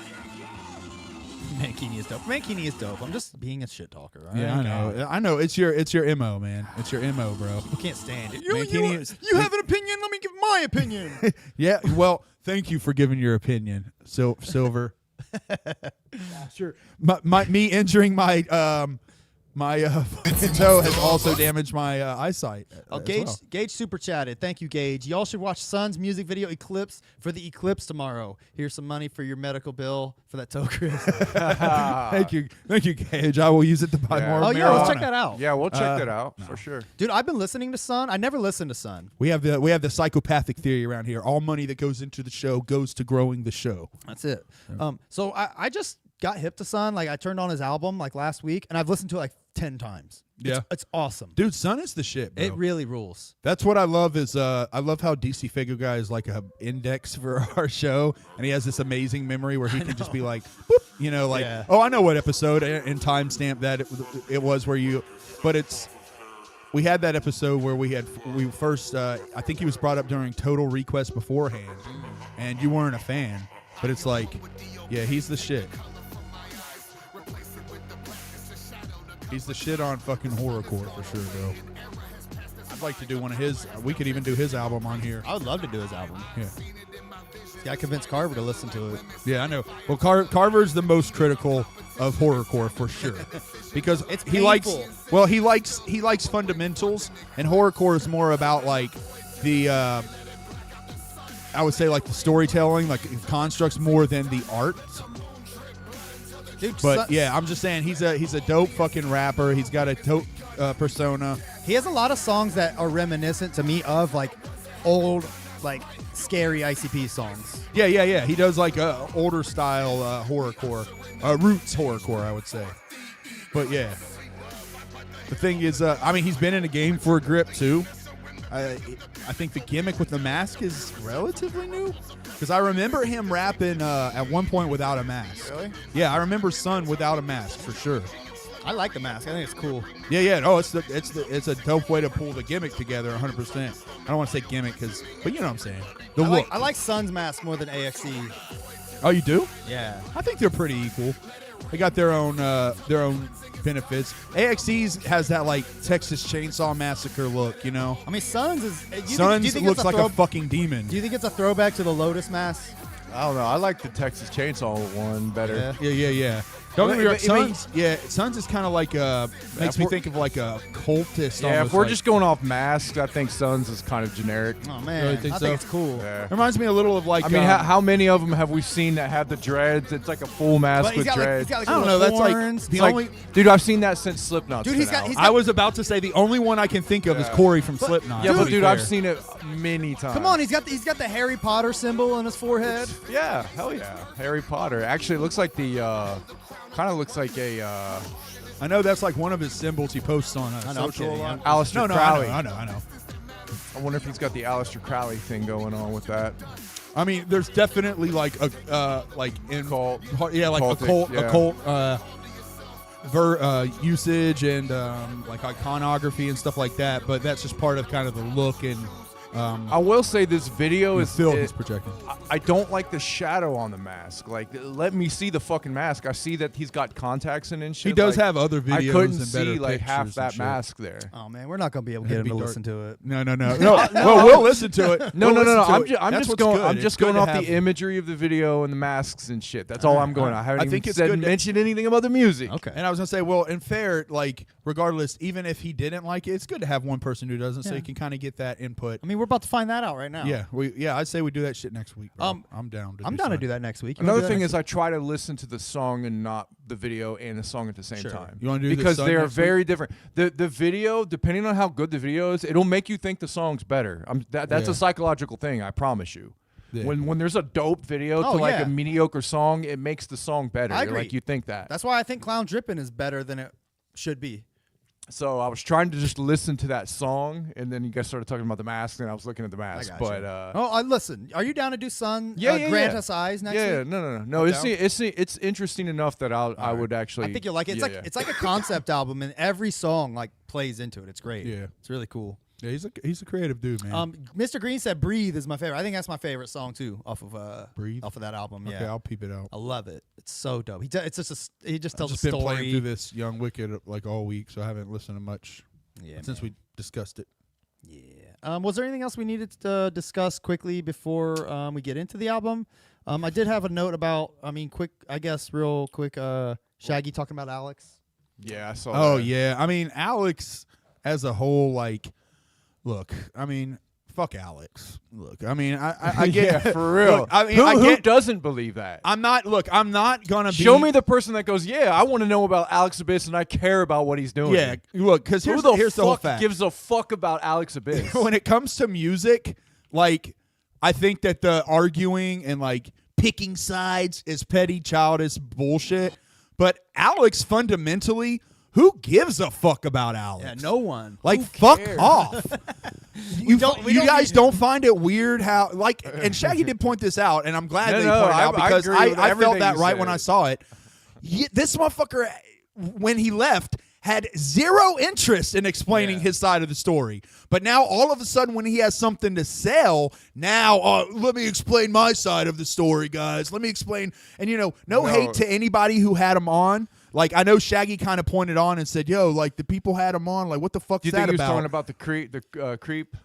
Mankini is dope. Mankini is dope. I'm just being a shit talker. Right? yeah, I know. I know. It's your MO, man. It's your MO, bro. I can't stand it. Mankini is- You have an opinion. Let me give my opinion. Yeah. Well, thank you for giving your opinion, Silver. Sure. Me injuring my fucking toe has also damaged my eyesight. Oh, as Gage, well. Gage super chatted. Thank you, Gage. Y'all should watch Sun's music video Eclipse for the Eclipse tomorrow. Here's some money for your medical bill for that toe, Chris. Thank you, Gage. I will use it to buy Yeah. more. Oh yeah, let's check marijuana. that out. Yeah, we'll check that out for sure. Dude, I've been listening to Sun. I never listened to Sun. We have the psychopathic theory around here. All money that goes into the show goes to growing the show. That's it. So I just got hip to Sun. Like I turned on his album like last week, and I've listened to it like 10 times. Yeah. It's awesome. Dude, Sun is the shit, bro. It really rules. That's what I love is I love how DC Fago guy is like a index for our show, and he has this amazing memory where he can just be like, boop, you know, like, Yeah. oh, I know what episode and timestamp that it was where you, but it's. We had that episode where we first I think he was brought up during Total Request beforehand, and you weren't a fan, but it's like, yeah, he's the shit. He's the shit on fucking horrorcore for sure, though. I'd like to do one of his. We could even do his album on here. I would love to do his album. Yeah. I convinced Carver to listen to it. Yeah, I know. Well, Carver's the most critical of horrorcore for sure, because It's he likes. painful. Well, he likes fundamentals, and horrorcore is more about like the. I would say like the storytelling, like constructs more than the art. Dude, But yeah, I'm just saying he's a dope fucking rapper. He's got a dope persona. he has a lot of songs that are reminiscent to me of like old, like scary ICP songs. Yeah. He does like older style horrorcore, roots horrorcore, I would say. But yeah, the thing is, I mean, he's been in the game for a grip too. I think the gimmick with the mask is relatively new, because I remember him rapping at one point without a mask. Really? Yeah, I remember Son without a mask for sure. I like the mask. I think it's cool. Yeah. Oh, it's a dope way to pull the gimmick together, 100%. I don't want to say gimmick, but you know what I'm saying. The look. I like Sun's mask more than AXE. Oh, you do? Yeah. I think they're pretty equal. They got their own benefits. AXE's has that like Texas Chainsaw Massacre look, you know. I mean, Sun's is. Do you Suns think looks it's like a fucking demon. Do you think it's a throwback to the Lotus mask? I don't know. I like the Texas Chainsaw one better. Yeah. Yeah. Don't get me wrong. But- Suns is kind of like makes if me we're- think of like a cultist. Yeah, almost, if we're like- just going off masks, I think Suns is kind of generic. Oh man, Really think I so? think it's cool. Yeah. reminds me a little of like. I mean, how many of them have we seen that have the dreads? It's like a full mask But he's with got like, dreads. he's got like I don't little know. That's like horns. the It's like- only. dude, I've seen that since Slipknot's Dude, been he's got- out. he's I was about to say the only one I can think of is Corey from Slipknot. yeah, to but be dude, fair. I've seen it many times. Come on, he's got the Harry Potter symbol on his forehead. Yeah, hell yeah, Harry Potter. Actually, it looks like the kind of looks like a I know that's like one of his symbols he posts on I know, I'm social a kidding, lot. Aleister No, Crowley. I know. I wonder if he's got the Aleister Crowley thing going on with that. I mean, there's definitely like a like in Cult. yeah, like Cultic, yeah. occult usage and like iconography and stuff like that. But that's just part of kind of the look and I will say this video is film he's projecting. I don't like the shadow on the mask. Like, let me see the fucking mask. I see that he's got contacts in and shit. He does Like, have other videos. I couldn't and better see like half pictures and that shit. mask there. Oh man, we're not gonna be able to get It'd him to be dark. listen to it. No. Well, we'll listen to it. No. We'll listen to I'm it. just That's what's going. good. I'm It's just good going to off have- the imagery of the video and the masks and shit. That's all I'm going. I haven't I think even it's said good to- mentioned anything about the music. Okay. And I was gonna say, well, in fair, like regardless, even if he didn't like it, it's good to have one person who doesn't, so Yeah. you can kind of get that input. I mean, we're about to find that out right now. Yeah, I'd say we do that shit next week. Bro. I'm down. I'm down to do that next week. You wanna Another do that thing next is, I try to listen to the song and not the video and the song at the same Sure. time. You wanna do the because song they are next week? very different. The video, depending on how good the video is, it'll make you think the song's better. That's Yeah. a psychological thing. I promise you. Yeah. When there's a dope video Oh, to like yeah. a mediocre song, it makes the song better. I You're agree. Like you think that. That's why I think Clown Drippin' is better than it should be. So I was trying to just listen to that song, and then you guys started talking about the mask, and I was looking at the mask. got But Oh, listen. Are you down to do Sun? Yeah, Grant yeah. Us Eyes next yeah, week? no. I'm It's interesting enough that I would actually. I think you'll like it. It's yeah. it's like a concept album, and every song like plays into it. It's great. Yeah. It's really cool. Yeah, he's a creative dude, man. Mr. Green said "Breathe" is my favorite. I think that's my favorite song too, off of Breathe? off of that album. Okay, Yeah, I'll peep it out. I love it. It's so dope. It's just he just I've tells just a been playing story. through this Young Wicked like all week, so I haven't listened to much Yeah, since man. we discussed it. Yeah. Was there anything else we needed to discuss quickly before we get into the album? I did have a note about. Real quick. Shaggy talking about Alex. Yeah, I saw. Oh that. yeah, I mean Alex as a whole, like, look, I mean, fuck Alex. Look, I mean, I get yeah, for real. Look, I mean, who doesn't believe that? I'm not gonna be. Show me the person that goes, yeah, I want to know about Alex Abbiss and I care about what he's doing. Yeah, look, because Who here's the the whole fuck fact. gives a fuck about Alex Abbiss? When it comes to music, like, I think that the arguing and like picking sides is petty, childish bullshit. But Alex, fundamentally, who gives a fuck about Alex? Yeah, no one. Like, Who fuck cares? off. You we you don't guys need- don't find it weird how, like, and Shaggy did point this out, and I'm glad No, that he no, pointed it out I because agree with I felt everything that you right said. when I saw it. This motherfucker, when he left, had zero interest in explaining Yeah. his side of the story. But now, all of a sudden, when he has something to sell, now, let me explain my side of the story, guys. Let me explain. And, no No. hate to anybody who had him on. Like, I know Shaggy kind of pointed on and said, "Yo, like the people had him on. Like, what the fuck's Do you that think he was about?" talking about the creep?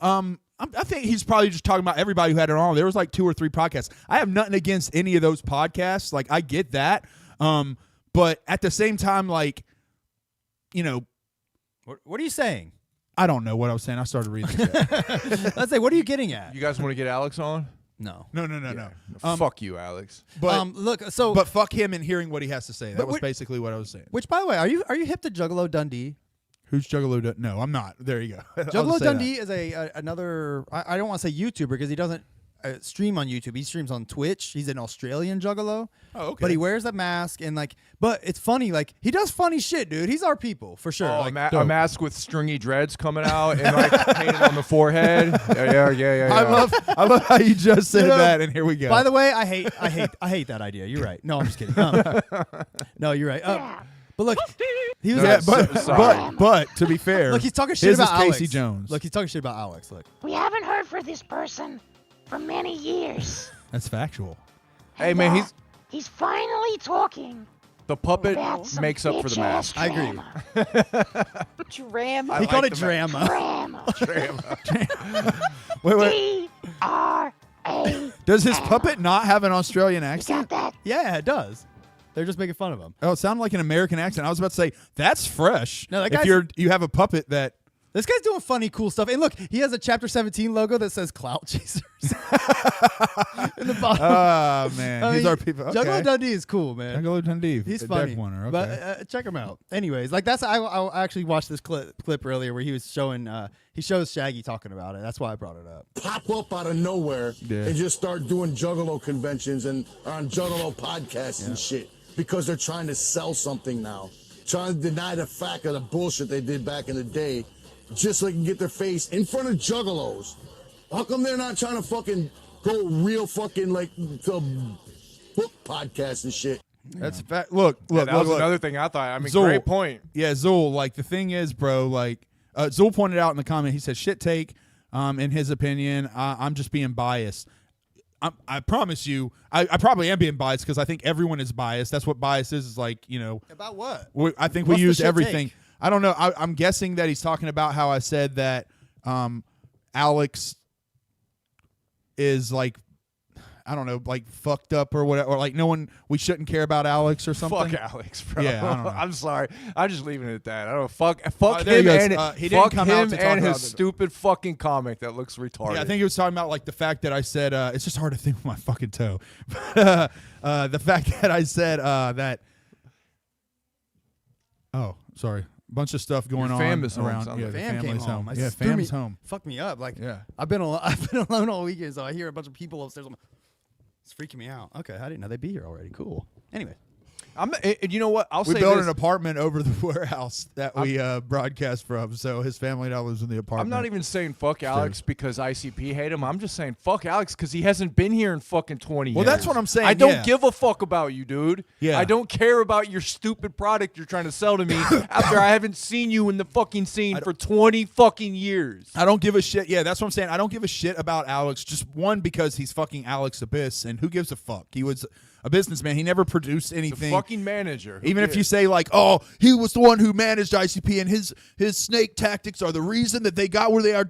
I think he's probably just talking about everybody who had it on. There was like 2 or 3 podcasts. I have nothing against any of those podcasts. Like, I get that. But at the same time, like, you know, What are you saying? I don't know what I was saying. I started reading the chat. Let's say, what are you getting at? You guys want to get Alex on? No. No. Fuck you, Alex. But Look, so but fuck him and hearing what he has to say. That But was what- basically what I was saying. which, by the way, are you hip to Juggalo Dundee? Who's Juggalo? No, I'm not. There you go. I'll Juggalo just say Dundee is another. I don't want to say YouTuber because he doesn't stream on YouTube. He streams on Twitch. He's an Australian Juggalo. Oh, okay. But he wears a mask and like. But it's funny. Like he does funny shit, dude. He's our people for sure. Oh, like, a mask with stringy dreads coming out and like painted on the forehead. Yeah. I love how you just said that, and here we go. By the way, I hate that idea. You're right. No, I'm just kidding. No, you're right. But look, he was. yeah, sorry. but to be fair, Look, he's talking shit his about is Alex. Casey Jones. Look, he's talking shit about Alex. Look. We haven't heard for this person for many years. That's factual. Hey, man, And, he's finally talking the puppet about some makes up for the mask. I agree. Drama. He called it the mask. drama. Wait. D-R-A. Does his puppet not have an Australian accent? Got that? Yeah, it does. They're just making fun of him. Oh, it sounded like an American accent. I was about to say that's fresh. No, that if guy's- you have a puppet that. This guy's doing funny, cool stuff. And look, he has a Chapter 17 logo that says Clout Chasers in the bottom. Oh man, I these mean, are people. Okay. Juggalo Dundee is cool, man. Juggalo Dundee. He's a funny. deck winner. Okay. But check him out. Anyways, like that's I actually watched this clip earlier where he was showing he shows Shaggy talking about it. That's why I brought it up. Pop up out of nowhere Yeah. and just start doing Juggalo conventions and on Juggalo podcasts and shit because they're trying to sell something now, trying to deny the fact of the bullshit they did back in the day, just so they can get their face in front of Juggalos. How come they're not trying to fucking go real fucking like to book podcasts and shit? That's fact. Look. That was another thing I thought. I mean, Zool. great point. Yeah, Zool. Like the thing is, bro. Like Zool pointed out in the comment, he said, "Shit take." In his opinion, I'm just being biased. I promise you, I probably am being biased because I think everyone is biased. That's what bias is like, you know. About what? I think What's we the use shit everything. take? I don't know. I'm guessing that he's talking about how I said that Alex is like, I don't know, like fucked up or whatever, or like we shouldn't care about Alex or something. Fuck Alex, bro. Yeah, I don't know. I'm sorry. I'm just leaving it at that. I don't know. Fuck there he him goes. and He didn't fuck come out him to talk and about his the- stupid fucking comic that looks retarded. Yeah, I think he was talking about like the fact that I said it's just hard to think with my fucking toe. But the fact that I said that. Oh, sorry. Bunch of stuff going Your on fam is home, around. sounds Yeah, like. the Fam came family's home. Yeah, fam's home. Fucked me up. Like Yeah. I've been alone all weekend, so I hear a bunch of people upstairs. It's freaking me out. Okay, I didn't know they'd be here already. Cool. Anyway, you know what? I'll We say built this. an apartment over the warehouse that we broadcast from, so his family now lives in the apartment. I'm not even saying fuck Alex because ICP hate him. I'm just saying fuck Alex because he hasn't been here in fucking 20 years. Well, that's what I'm saying, I don't yeah. give a fuck about you, dude. Yeah. I don't care about your stupid product you're trying to sell to me after I haven't seen you in the fucking scene for 20 fucking years. I don't give a shit. Yeah, that's what I'm saying. I don't give a shit about Alex. Just one, because he's fucking Alex Abbiss, and who gives a fuck? He was a businessman. He never produced The anything. fucking manager. Who Even if cares? you say like, oh, he was the one who managed ICP, and his snake tactics are the reason that they got where they are.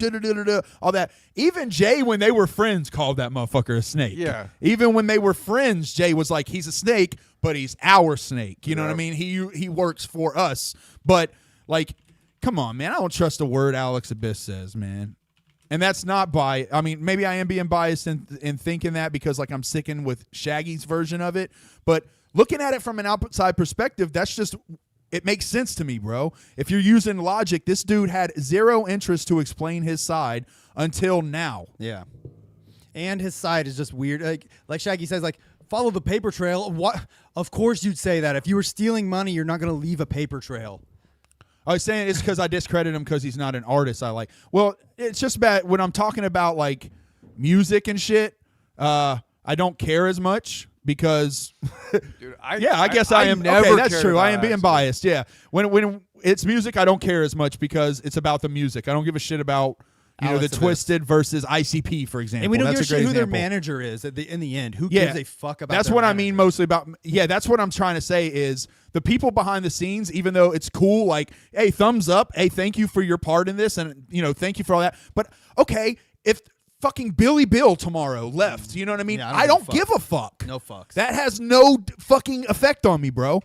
All that. Even Jay, when they were friends, called that motherfucker a snake. Yeah. Even when they were friends, Jay was like, he's a snake, but he's our snake. You know what I mean? He works for us. But like, come on, man. I don't trust a word Alex Abbiss says, man. And that's not bias. I mean, maybe I am being biased in thinking that because like I'm sticking with Shaggy's version of it. But looking at it from an outside perspective, that's just, it makes sense to me, bro. If you're using logic, this dude had zero interest to explain his side until now. yeah. And his side is just weird. Like Shaggy says, like follow the paper trail. What? Of course you'd say that. If you were stealing money, you're not going to leave a paper trail. I was saying it's because I discredit him because he's not an artist I like. Well, it's just bad when I'm talking about like music and shit. I don't care as much because, Dude, I guess I am. Never Okay, that's cared true. I about am being Alex. biased. Yeah, when it's music, I don't care as much because it's about the music. I don't give a shit about You know, Alex the Abbiss. Twisted versus ICP, for example. And we don't That's give a shit great who their example. manager is in the end. Who Yeah. gives a fuck about That's their what I manager? mean mostly about. Yeah, that's what I'm trying to say is the people behind the scenes, even though it's cool, like, hey, thumbs up. Hey, thank you for your part in this. And, you know, thank you for all that. But, okay, if fucking Billy Bill tomorrow left, you know what I mean? Yeah, I don't give a fuck. No fucks. That has no fucking effect on me, bro.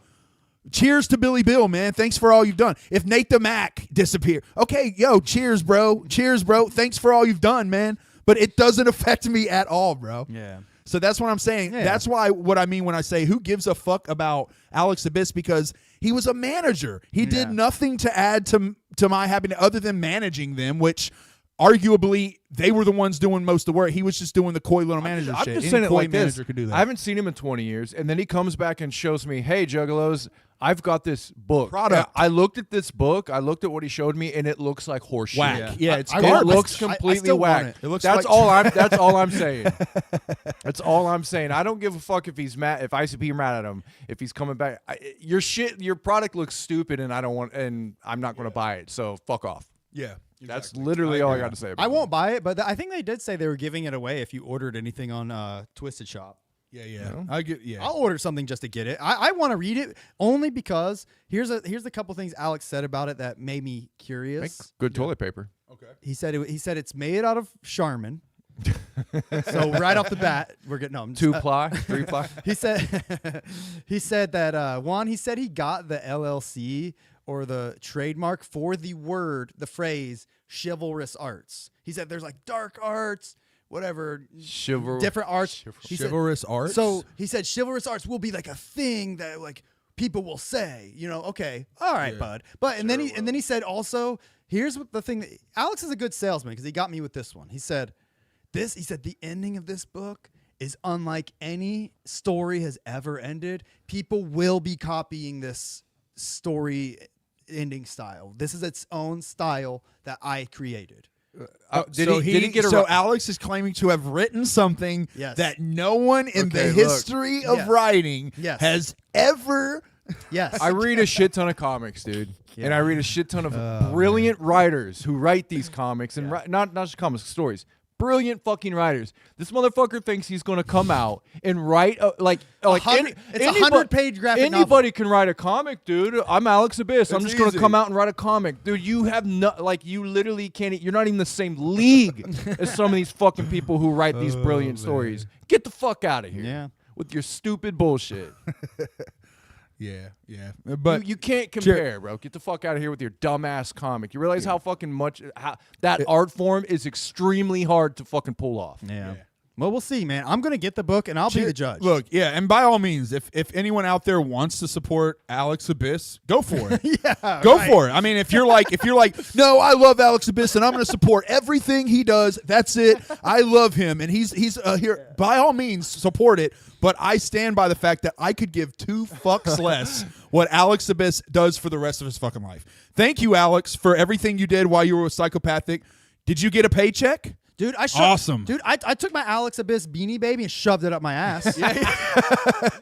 Cheers to Billy Bill, man. Thanks for all you've done. If Nate the Mac disappear, okay, yo, cheers, bro. Cheers, bro. Thanks for all you've done, man. But it doesn't affect me at all, bro. Yeah. So that's what I'm saying. Yeah. That's why what I mean when I say who gives a fuck about Alex Abbiss, because he was a manager. He did nothing to add to my happiness other than managing them, which arguably they were the ones doing most of the work. He was just doing the coy little manager I'm shit. just Any saying it coy like this. manager could do that. I haven't seen him in 20 years, and then he comes back and shows me, hey, Juggalos, I've got this book. Product. I looked at this book. I looked at what he showed me, and it looks like horseshit. Whack. Yeah, it's It garbage. looks completely still want whack. it. It looks that's like- all I'm. That's all I'm saying. That's all I'm saying. I don't give a fuck if he's mad. If ICP are mad at him. If he's coming back, your shit. Your product looks stupid, and I don't want. And I'm not going to buy it. So fuck off. Yeah. That's exactly. literally all I got to say about I it. won't buy it, but I think they did say they were giving it away if you ordered anything on Twisted Shop. Yeah. I get. Yeah. I'll order something just to get it. I want to read it only because here's a couple things Alex said about it that made me Make curious. good toilet paper. Okay. He said it's made out of Charmin. So right off the bat, we're getting no. 2-ply, 3-ply. He said that Juan. He said he got the LLC or the trademark for the phrase chivalrous arts. He said there's like dark arts, whatever, different arts. He said- Chivalrous arts. So he said chivalrous arts will be like a thing that like people will say, you know, okay, all right, bud. But and then he said also, here's what the thing that Alex is a good salesman because he got me with this one. He said the ending of this book is unlike any story has ever ended. People will be copying this story ending style. This is its own style that I created. Did he get a So Alex is claiming to have written something Yes. that no one in the Okay, look. history of Yes. writing Yes. has ever. Yes. I read a shit ton of comics, dude, and I read a shit ton of brilliant writers who write these comics and not just comics, stories. Brilliant fucking writers. This motherfucker thinks he's going to come out and write like it's a 100-page graphic novel. Anybody can write a comic, dude. I'm Alex Abbiss. I'm It's just going to easy. come out and write a comic, dude. You have no you literally can't. You're not even the same league as some of these fucking people who write these brilliant stories. Get the fuck out of here. Yeah. With your stupid bullshit. Yeah. But you can't compare, bro. Get the fuck out of here with your dumbass comic. You realize how fucking much that art form is extremely hard to fucking pull off. Yeah. Well, we'll see, man. I'm gonna get the book and I'll be the judge. Look, yeah, and by all means, if anyone out there wants to support Alex Abbiss, go for it. yeah, Go right. for it. I mean, if you're like, no, I love Alex Abbiss and I'm going to support everything he does. That's it. I love him, and he's here. By all means, support it. But I stand by the fact that I could give 2 fucks less what Alex Abbiss does for the rest of his fucking life. Thank you, Alex, for everything you did while you were with Psychopathic. Did you get a paycheck? Dude, Awesome. Dude, I took my Alex Abbiss Beanie Baby and shoved it up my ass. I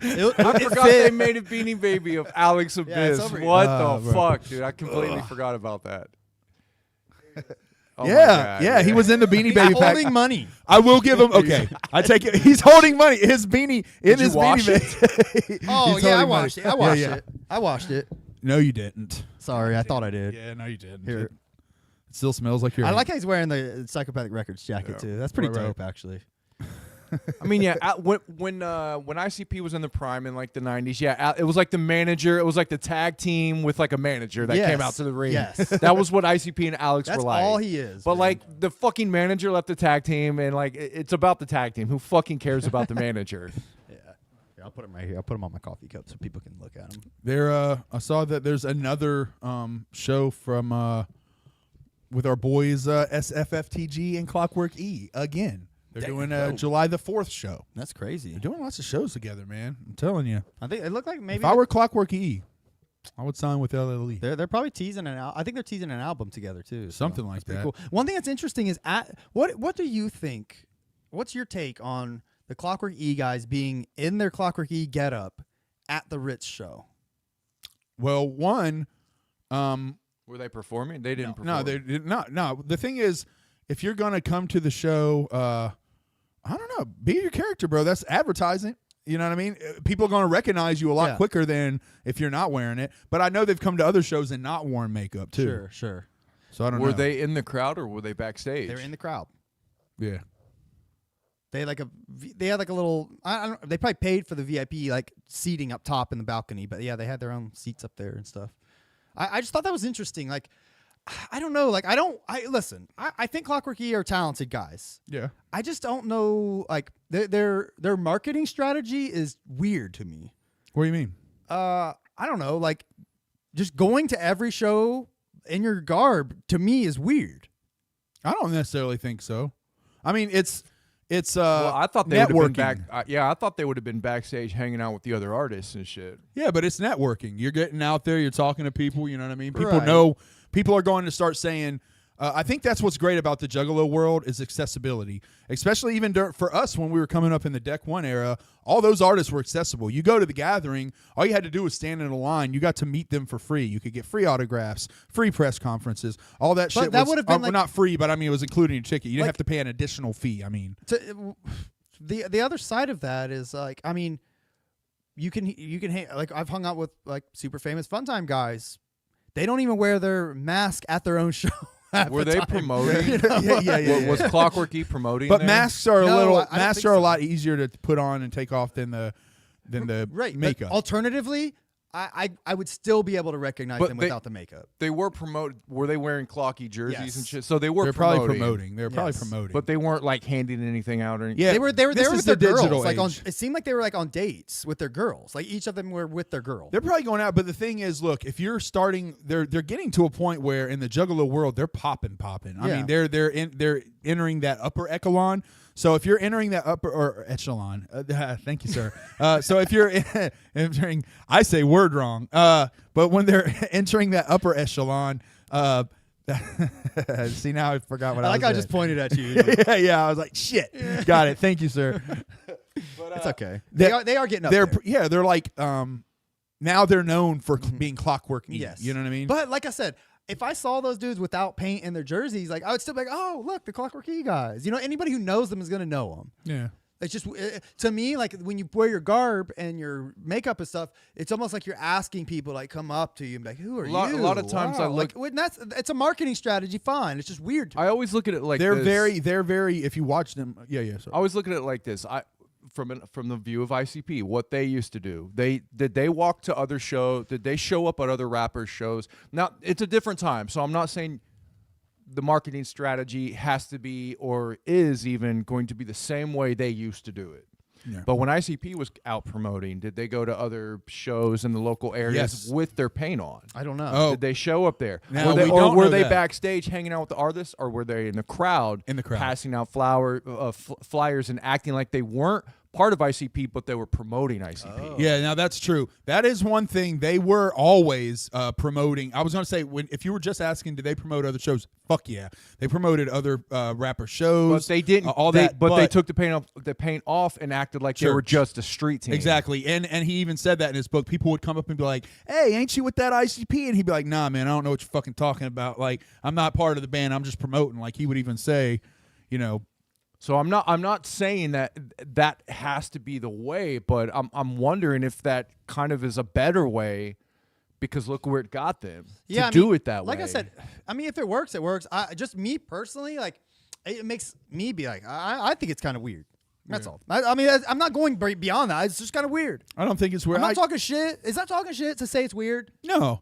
it forgot fit. they made a Beanie Baby of Alex Yeah, it's Abbiss. over here. What the fuck, dude? I completely forgot about that. Oh my Yeah, God, he was in the Beanie Baby He's pack. holding money. I will give him. Okay, I take it. He's holding money. His beanie in Did you his wash beanie. Baby. Oh He's yeah, I holding money. washed it. I washed Yeah. it. I washed it. No, you didn't. Sorry, I thought I did. Yeah, no, you didn't. Here. It still smells like your. I like how he's wearing the Psychopathic Records jacket too. That's pretty Right. dope, actually. I mean, yeah. When ICP was in the prime in like the 90s, yeah, it was like the manager. It was like the tag team with like a manager that Yes. came out to the ring. Yes. That was what ICP and Alex That's were like. all he is. But man. like the fucking manager left the tag team, and like it's about the tag team. Who fucking cares about the manager? yeah, I'll put him right here. I'll put him on my coffee cup so people can look at him. There. I saw that there's another show from with our boys SFFTG and Clockwork E again. They're doing July the 4th show. That's crazy. They're doing lots of shows together, man. I'm telling you. I think it looked like maybe If I were Clockwork E, I would sign with LLE. they're probably teasing I think they're teasing an album together too. so Something like that's pretty that. Cool. One thing that's interesting is what do you think? What's your take on the Clockwork E guys being in their Clockwork E getup at the Ritz show? Well, one. Were they performing? They didn't perform. No, they did not. No, the thing is, if you're gonna come to the show, I don't know, be your character, bro. That's advertising. You know what I mean? People are going to recognize you a lot quicker than if you're not wearing it. But I know they've come to other shows and not worn makeup too. Sure. So I don't know. Were they in the crowd or were they backstage? They were in the crowd. Yeah. They had like a little. I don't. They probably paid for the VIP like seating up top in the balcony. But yeah, they had their own seats up there and stuff. I just thought that was interesting. Like, I don't know. Like, listen. I think Clockwork E are talented guys. Yeah. I just don't know. Like, their marketing strategy is weird to me. What do you mean? I don't know. Like, just going to every show in your garb to me is weird. I don't necessarily think so. I mean, it's well, I thought they would have been networking. back. I thought they would have been backstage hanging out with the other artists and shit. Yeah, but it's networking. You're getting out there. You're talking to people. You know what I mean? People Right. know. People are going to start saying. I think that's what's great about the Juggalo world is accessibility, especially even for us when we were coming up in the Deck One era. All those artists were accessible. You go to the gathering, all you had to do was stand in a line. You got to meet them for free. You could get free autographs, free press conferences, all that shit. That would have been well, not free, but I mean it was included in your ticket. You didn't have to pay an additional fee. I mean, The other side of that is like, I mean, you can like I've hung out with like super famous Funtime guys. They don't even wear their mask at their own show. Were they promoting? Yeah. Was Clockwork E promoting? But there? masks are I don't a lot easier to put on and take off than the right makeup. But alternatively, I would still be able to recognize But them they- without the makeup. They were promoted. Were they wearing clocky jerseys Yes. and shit? So they were They're probably promoting. They're probably Yes. promoting. but they weren't like handing anything out or anything. yeah, They were this with is their the digital girls. Like age. it seemed like they were like on dates with their girls. Like each of them were with their girl. They're probably going out, but the thing is, look, if you're starting, they're getting to a point where in the Juggalo world, they're popping. I Yeah. mean, they're entering that upper echelon. So if you're entering that upper or echelon, thank you, sir. So if you're entering, I say word wrong. But when they're entering that upper echelon, see now I forgot what I was I saying. just pointed at you. yeah. I was like, shit. Got it. Thank you, sir. It's okay. that- They are getting up They're there. they're like now they're known for being Clockwork E. Yes. You know what I mean? But like I said, if I saw those dudes without paint in their jerseys, like I would still be like, oh, look, the Clockwork E guys. You know, anybody who knows them is going to know them. yeah. It's just to me, like when you wear your garb and your makeup and stuff, it's almost like you're asking people like come up to you and be like, "Who are you?" A lot of times I look- like, it's a marketing strategy. Fine, it's just weird. To me. I always look at it like They're this. very. If you watch them, yeah. I Sorry. always look at it like this. From the view of ICP, what they used to do. Did they walk to other shows? Did they show up at other rappers' shows? Now it's a different time, so I'm not saying the marketing strategy has to be or is even going to be the same way they used to do it. Yeah. But when ICP was out promoting, did they go to other shows in the local areas Yes. with their paint on? I don't know. Oh. Did they show up there? Now, Were they, we or don't were know they that. backstage hanging out with the artists, or were they in the crowd? In the crowd. passing out flyers and acting like they weren't part of ICP, but they were promoting ICP. Yeah, now that's true. That is one thing they were always promoting. I was going to say, if you were just asking, did they promote other shows? Fuck yeah, they promoted other rapper shows. But they didn't. all they, that. But they took the paint off and acted like they were Church. just a street team. Exactly, and he even said that in his book. People would come up and be like, "Hey, ain't you with that ICP?" And he'd be like, "Nah, man, I don't know what you're fucking talking about. Like, I'm not part of the band. I'm just promoting." Like he would even say, you know. So I'm not saying that has to be the way, but I'm wondering if that kind of is a better way, because look where it got them to do it that way. Like I said, I mean, if it works, it works. Just me personally, like it makes me be like, I think it's kind of weird. That's all. I mean, I'm not going beyond that. It's just kind of weird. I don't think it's weird. I'm not talking shit. Is that talking shit to say it's weird? No,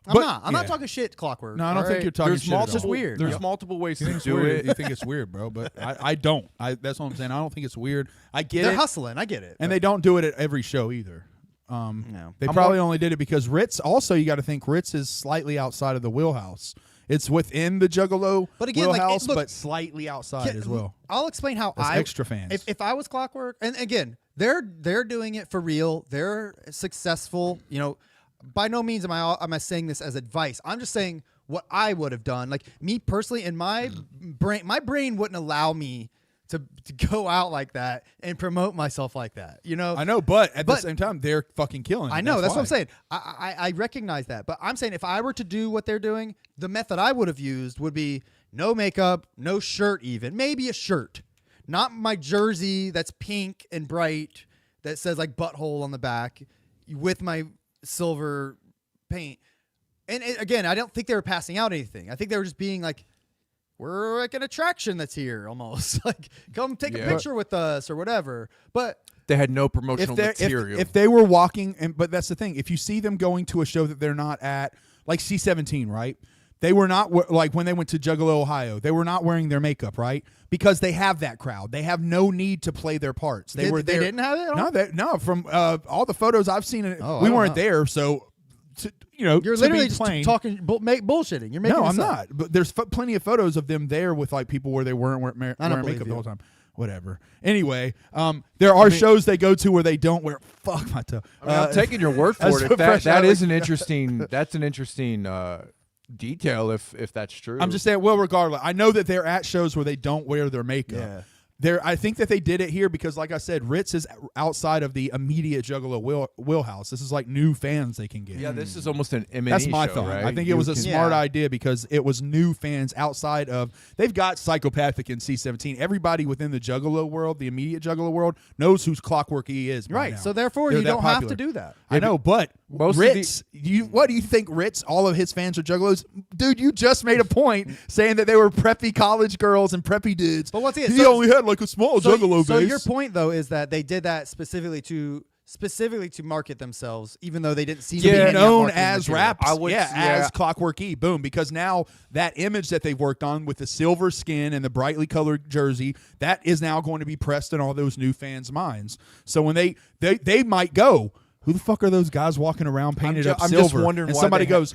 I'm not talking shit, Clockwork. No, I don't think you're talking There's shit at all. multiple. It's just weird. There's Yep. multiple ways You to think it's do weird? it. You think it's weird, bro? But I don't. That's what I'm saying. I don't think it's weird. I get They're it, hustling. I get it. and they don't do it at every show either. No. They probably only did it because Ritz. Also, you got to think Ritz is slightly outside of the wheelhouse. It's within the Juggalo But again, like, wheelhouse, look- but slightly outside as well. I'll explain how As extra fans. If I was Clockwork, and again, they're doing it for real. They're successful. You know, by no means am I saying this as advice. I'm just saying what I would have done. Like me personally, in my brain wouldn't allow me to go out like that and promote myself like that. You know, I know, but at the same time, they're fucking killing it. I know. That's what I'm why. saying. I recognize that. But I'm saying if I were to do what they're doing, the method I would have used would be, no makeup, no shirt even, maybe a shirt. Not my jersey that's pink and bright that says like butthole on the back with my silver paint. And again, I don't think they were passing out anything. I think they were just being like, we're like an attraction that's here almost. Like, come take a picture with us or whatever. But they had no promotional material. If they were walking, but that's the thing. If you see them going to a show that they're not at, like C-17, right? They were not, like when they went to Juggalo, Ohio, they were not wearing their makeup, right? Because they have that crowd. They have no need to play their parts. They didn't have it at all? No, from all the photos I've seen, we weren't there, so... you're literally just talking bullshitting. You're making I'm this up. not. But there's plenty of photos of them there with like people where they weren't wearing makeup the whole time. Whatever. Anyway, there are shows they go to where they don't wear. Fuck my toe. I'm taking your word for it. That is an interesting. That's an interesting detail if that's true. I'm just saying. Well, regardless, I know that they're at shows where they don't wear their makeup. Yeah. I think that they did it here because, like I said, Ritz is outside of the immediate Juggalo wheelhouse. This is like new fans they can get. Yeah, this is almost an M&E That's my show, thought. right? I think it was a smart idea because it was new fans outside of. They've got Psychopathic in C-17. Everybody within the Juggalo world, the immediate Juggalo world, knows who Clockwork E is. Right. Now. So therefore, They're you that don't popular. have to do that. I know, but most Ritz, what do you think Ritz, all of his fans are Juggalos? Dude, you just made a point saying that they were preppy college girls and preppy dudes. But what's it? He only had like a small Juggalo base. So your point, though, is that they did that specifically to market themselves, even though they didn't seem to be known as rap. raps. As Clockwork E. Boom. Because now that image that they've worked on with the silver skin and the brightly colored jersey, that is now going to be pressed in all those new fans' minds. So when they might go, who the fuck are those guys walking around painted up silver? I'm just wondering and why somebody goes,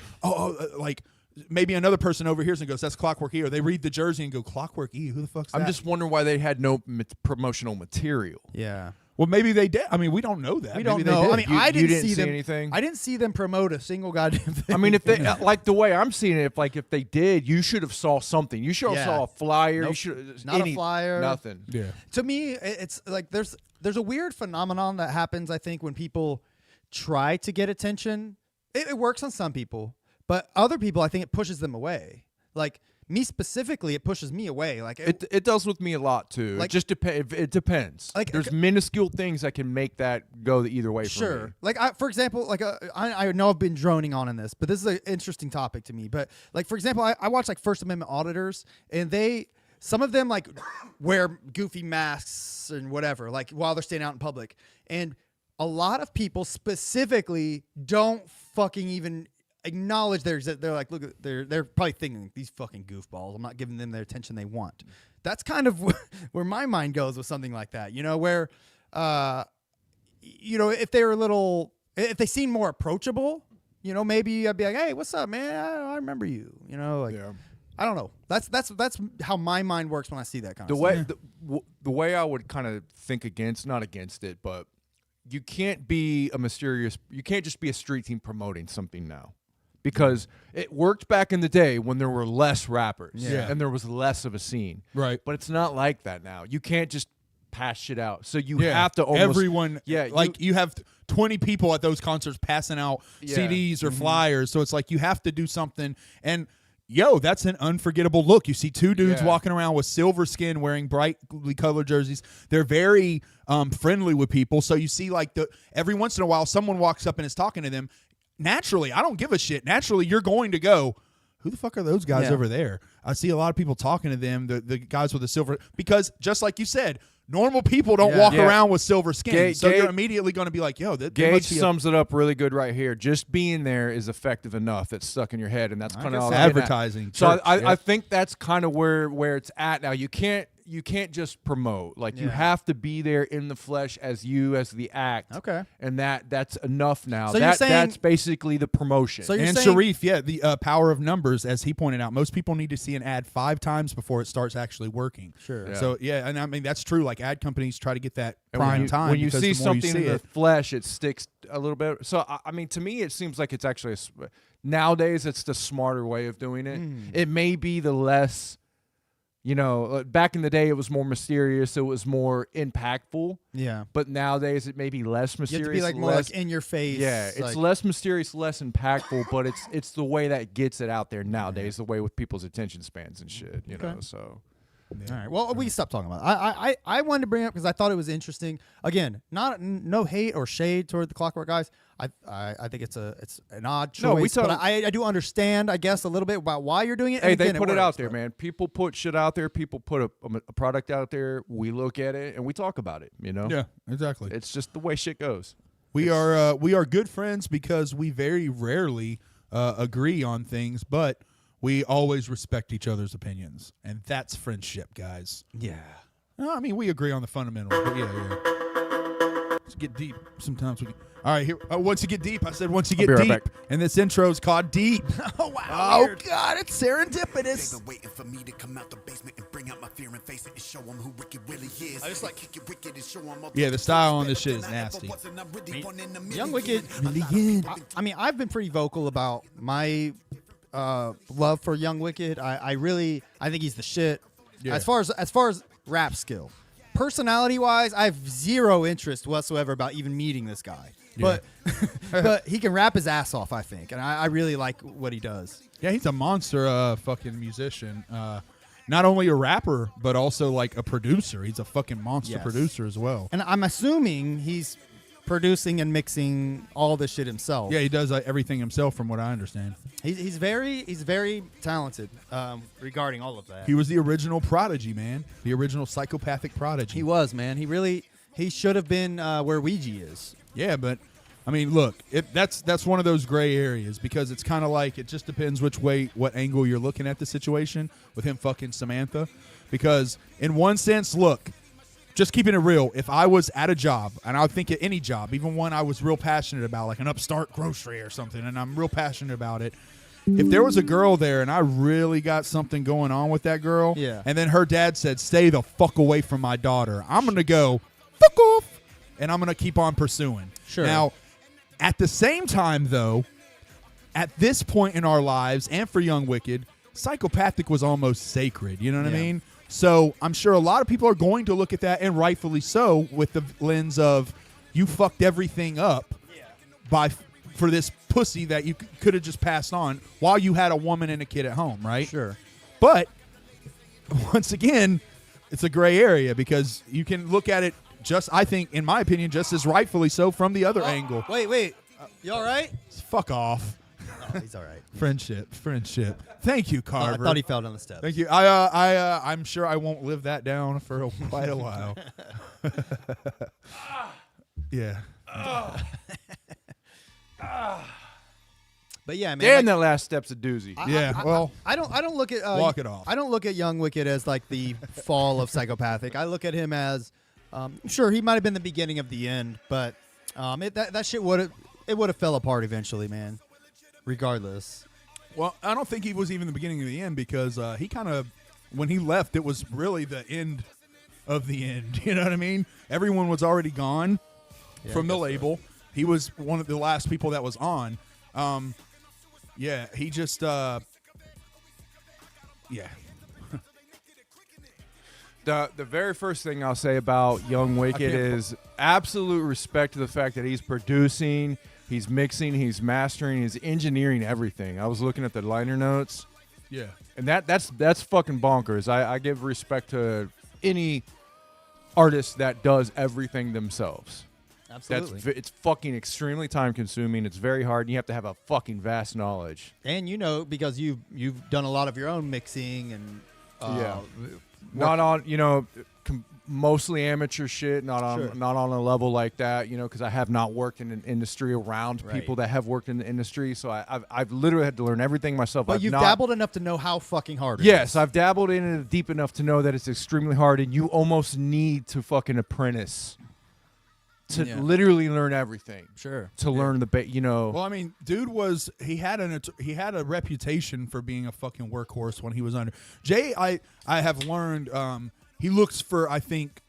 like maybe another person overhears and goes, that's Clockwork E. Or they read the jersey and go, Clockwork E, who the fuck's that? I'm just wondering why they had no promotional material. Yeah. Well, maybe they did. I mean, we don't know that. We don't Maybe know. They did. I mean, You I didn't didn't see them. anything? I didn't see them promote a single goddamn thing. I mean, if they like the way I'm seeing it, if they did, you should have saw something. You should have saw a flyer. Nope. You should Not a flyer. Nothing. Yeah. To me, it's like there's a weird phenomenon that happens. I think when people try to get attention, it works on some people, but other people, I think it pushes them away. Like me specifically, it pushes me away. Like it does with me a lot too. Like, it just it depends. Like there's minuscule things that can make that go the either way. Sure. For me. Like for example, like I know I've been droning on in this, but this is an interesting topic to me. But like for example, I watch like First Amendment auditors, and some of them like wear goofy masks and whatever, like while they're standing out in public, and a lot of people specifically don't fucking even acknowledge they're like, look, they're probably thinking these fucking goofballs. I'm not giving them the attention they want. That's kind of where my mind goes with something like that. Where, if they were if they seem more approachable, maybe I'd be like, hey, what's up, man? I remember you. I don't know. That's how my mind works when I see that kind of stuff. The way I would kind of think not against it, but you can't be you can't just be a street team promoting something now. Because it worked back in the day when there were less rappers and there was less of a scene. Right. But it's not like that now. You can't just pass shit out. So you have to almost... Everyone... Yeah. Like you have 20 people at those concerts passing out CDs or flyers. So it's like you have to do something. And, that's an unforgettable look. You see two dudes walking around with silver skin wearing brightly colored jerseys. They're very friendly with people. So you see like every once in a while someone walks up and is talking to them. Naturally, I don't give a shit. Naturally, you're going to go, who the fuck are those guys over there? I see a lot of people talking to them, the guys with the silver, because just like you said, normal people don't walk around with silver skin. So you're immediately going to be like, Gage sums it up really good right here. Just being there is effective enough. That's stuck in your head, and that's kind of advertising. So I think that's kind of where it's at now. You can't just promote. Like you have to be there in the flesh as the act. Okay. And that's enough now. So that's basically the promotion. So and Sharif, the power of numbers, as he pointed out, most people need to see an ad 5 times before it starts actually working. Sure. Yeah. So and I mean that's true. Like ad companies try to get that prime time. When you see the more something in the flesh, it sticks a little bit. So I mean, to me, it seems like it's actually nowadays it's the smarter way of doing it. It may be the less You know, back in the day, it was more mysterious. It was more impactful. Yeah. But nowadays, it may be less mysterious. You have to be like more less, like in your face. Yeah, it's less mysterious, less impactful, but it's the way that gets it out there nowadays. The way with people's attention spans and shit. You know, so. All right. Well, we can stop talking about it. I wanted to bring it up because I thought it was interesting. Again, no hate or shade toward the Clockwork guys. I think it's an odd choice. No, we but I do understand, I guess, a little bit about why you're doing it. Hey, And they again, put it works, out there, but- man. People put shit out there. People put a product out there. We look at it and we talk about it. You know. Yeah, exactly. It's just the way shit goes. We are good friends because we very rarely agree on things, but we always respect each other's opinions, and that's friendship, guys. Yeah. No, I mean, we agree on the fundamentals, but yeah. Let's get deep. Sometimes we. All right, here. Once you get deep, I said once you get be right deep, back. and this intro is called Deep. Oh wow. Oh God, it's serendipitous. They've been waiting for me to come out the basement and bring out my fear and face it and show them who Wicked really is. I just like- kick it wicked and show 'em all Yeah, the style on this shit is than I ever nasty. was, and I'm really one in a Young million. Wicked. I mean, I've been pretty vocal about my love for Young Wicked. I think he's the shit. Yeah. As far as rap skill, personality wise, I have zero interest whatsoever about even meeting this guy. But but he can rap his ass off, I think, and I really like what he does. Yeah, he's a monster fucking musician. Not only a rapper, but also like a producer. He's a fucking monster Yes. producer as well. And I'm assuming he's producing and mixing all this shit himself. Yeah, he does everything himself, from what I understand. He's very talented regarding all of that. He was the original Prodigy, man. The original psychopathic Prodigy. He was, man. He should have been where Ouija is. Yeah, but I mean, look, that's one of those gray areas because it's kind of like it just depends what angle you're looking at the situation with him fucking Samantha. Because in one sense, look, just keeping it real, if I was at a job, and I would think at any job, even one I was real passionate about, like an upstart grocery or something, and I'm real passionate about it, if there was a girl there and I really got something going on with that girl, Yeah. and then her dad said, stay the fuck away from my daughter, I'm going to go, fuck off, and I'm going to keep on pursuing. Sure. Now, at the same time, though, at this point in our lives, and for Young Wicked, psychopathic was almost sacred. You know what I Yeah. mean? So I'm sure a lot of people are going to look at that, and rightfully so, with the lens of you fucked everything up for this pussy that you could have just passed on while you had a woman and a kid at home, right? Sure. But once again, it's a gray area because you can look at it I think, in my opinion, just as rightfully so from the other angle. Wait. You all right? Fuck off. Oh, he's all right. Friendship. Thank you, I Carver. thought he fell down the steps. Thank you. I'm sure I won't live that down for quite a while. Yeah. But yeah, man. Damn, like, that last step's a doozy. Yeah. Well, I don't look at walk it off. I don't look at Young Wicked as like the fall of psychopathic. I look at him as sure he might have been the beginning of the end, but that shit would have fell apart eventually, man. Regardless. well, I don't think he was even the beginning of the end because he kind of, when he left, it was really the end of the end. You know what I mean? Everyone was already gone from the label. He was one of the last people that was on. Yeah, he just, yeah. The very first thing I'll say about Young Wicked can't- is absolute respect to the fact that he's producing, he's mixing, he's mastering, he's engineering everything. I was looking at the liner notes, Yeah. and that's fucking bonkers. I give respect to any artist that does everything themselves. Absolutely. It's fucking extremely time consuming. It's very hard, and you have to have a fucking vast knowledge. And you know, because you've done a lot of your own mixing and Not on, mostly amateur shit. Not on, Sure. not on a level like that. Because I have not worked in an industry around Right. people that have worked in the industry. So I've literally had to learn everything myself. But I've you've not- dabbled enough to know how fucking hard it is. Yes, I've dabbled in it deep enough to know that it's extremely hard, and you almost need to fucking apprentice to Yeah. literally learn everything. Sure. To learn the Well, I mean, dude he had a reputation for being a fucking workhorse when he was under. Jay, I have learned he looks for, I think,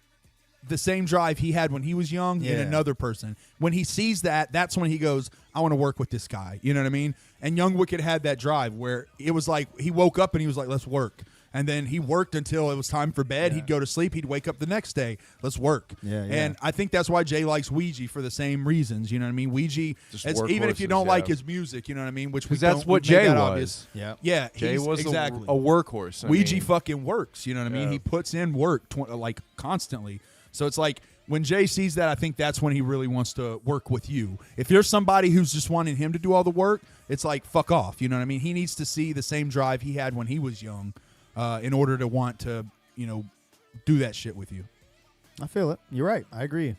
the same drive he had when he was young in Yeah. another person. When he sees that, that's when he goes, I want to work with this guy. You know what I mean? And Young Wicked had that drive where it was like he woke up and he was like, let's work. And then he worked until it was time for bed. He'd go to sleep. He'd wake up the next day. Let's work. Yeah, yeah. And I think that's why Jay likes Ouija for the same reasons. You know what I mean? Ouija, Just even if you workhorses, don't like yeah. his music, you know what I mean? Which Because we that's don't- what we made Jay that was. obvious. Yeah. Yeah, Jay he's was exactly a workhorse. I Ouija mean, fucking works. You know what I mean? Yeah. He puts in work like constantly. So it's like when Jay sees that, I think that's when he really wants to work with you. If you're somebody who's just wanting him to do all the work, it's like fuck off. You know what I mean? He needs to see the same drive he had when he was young, in order to want to, do that shit with you. I feel it. You're right. I agree.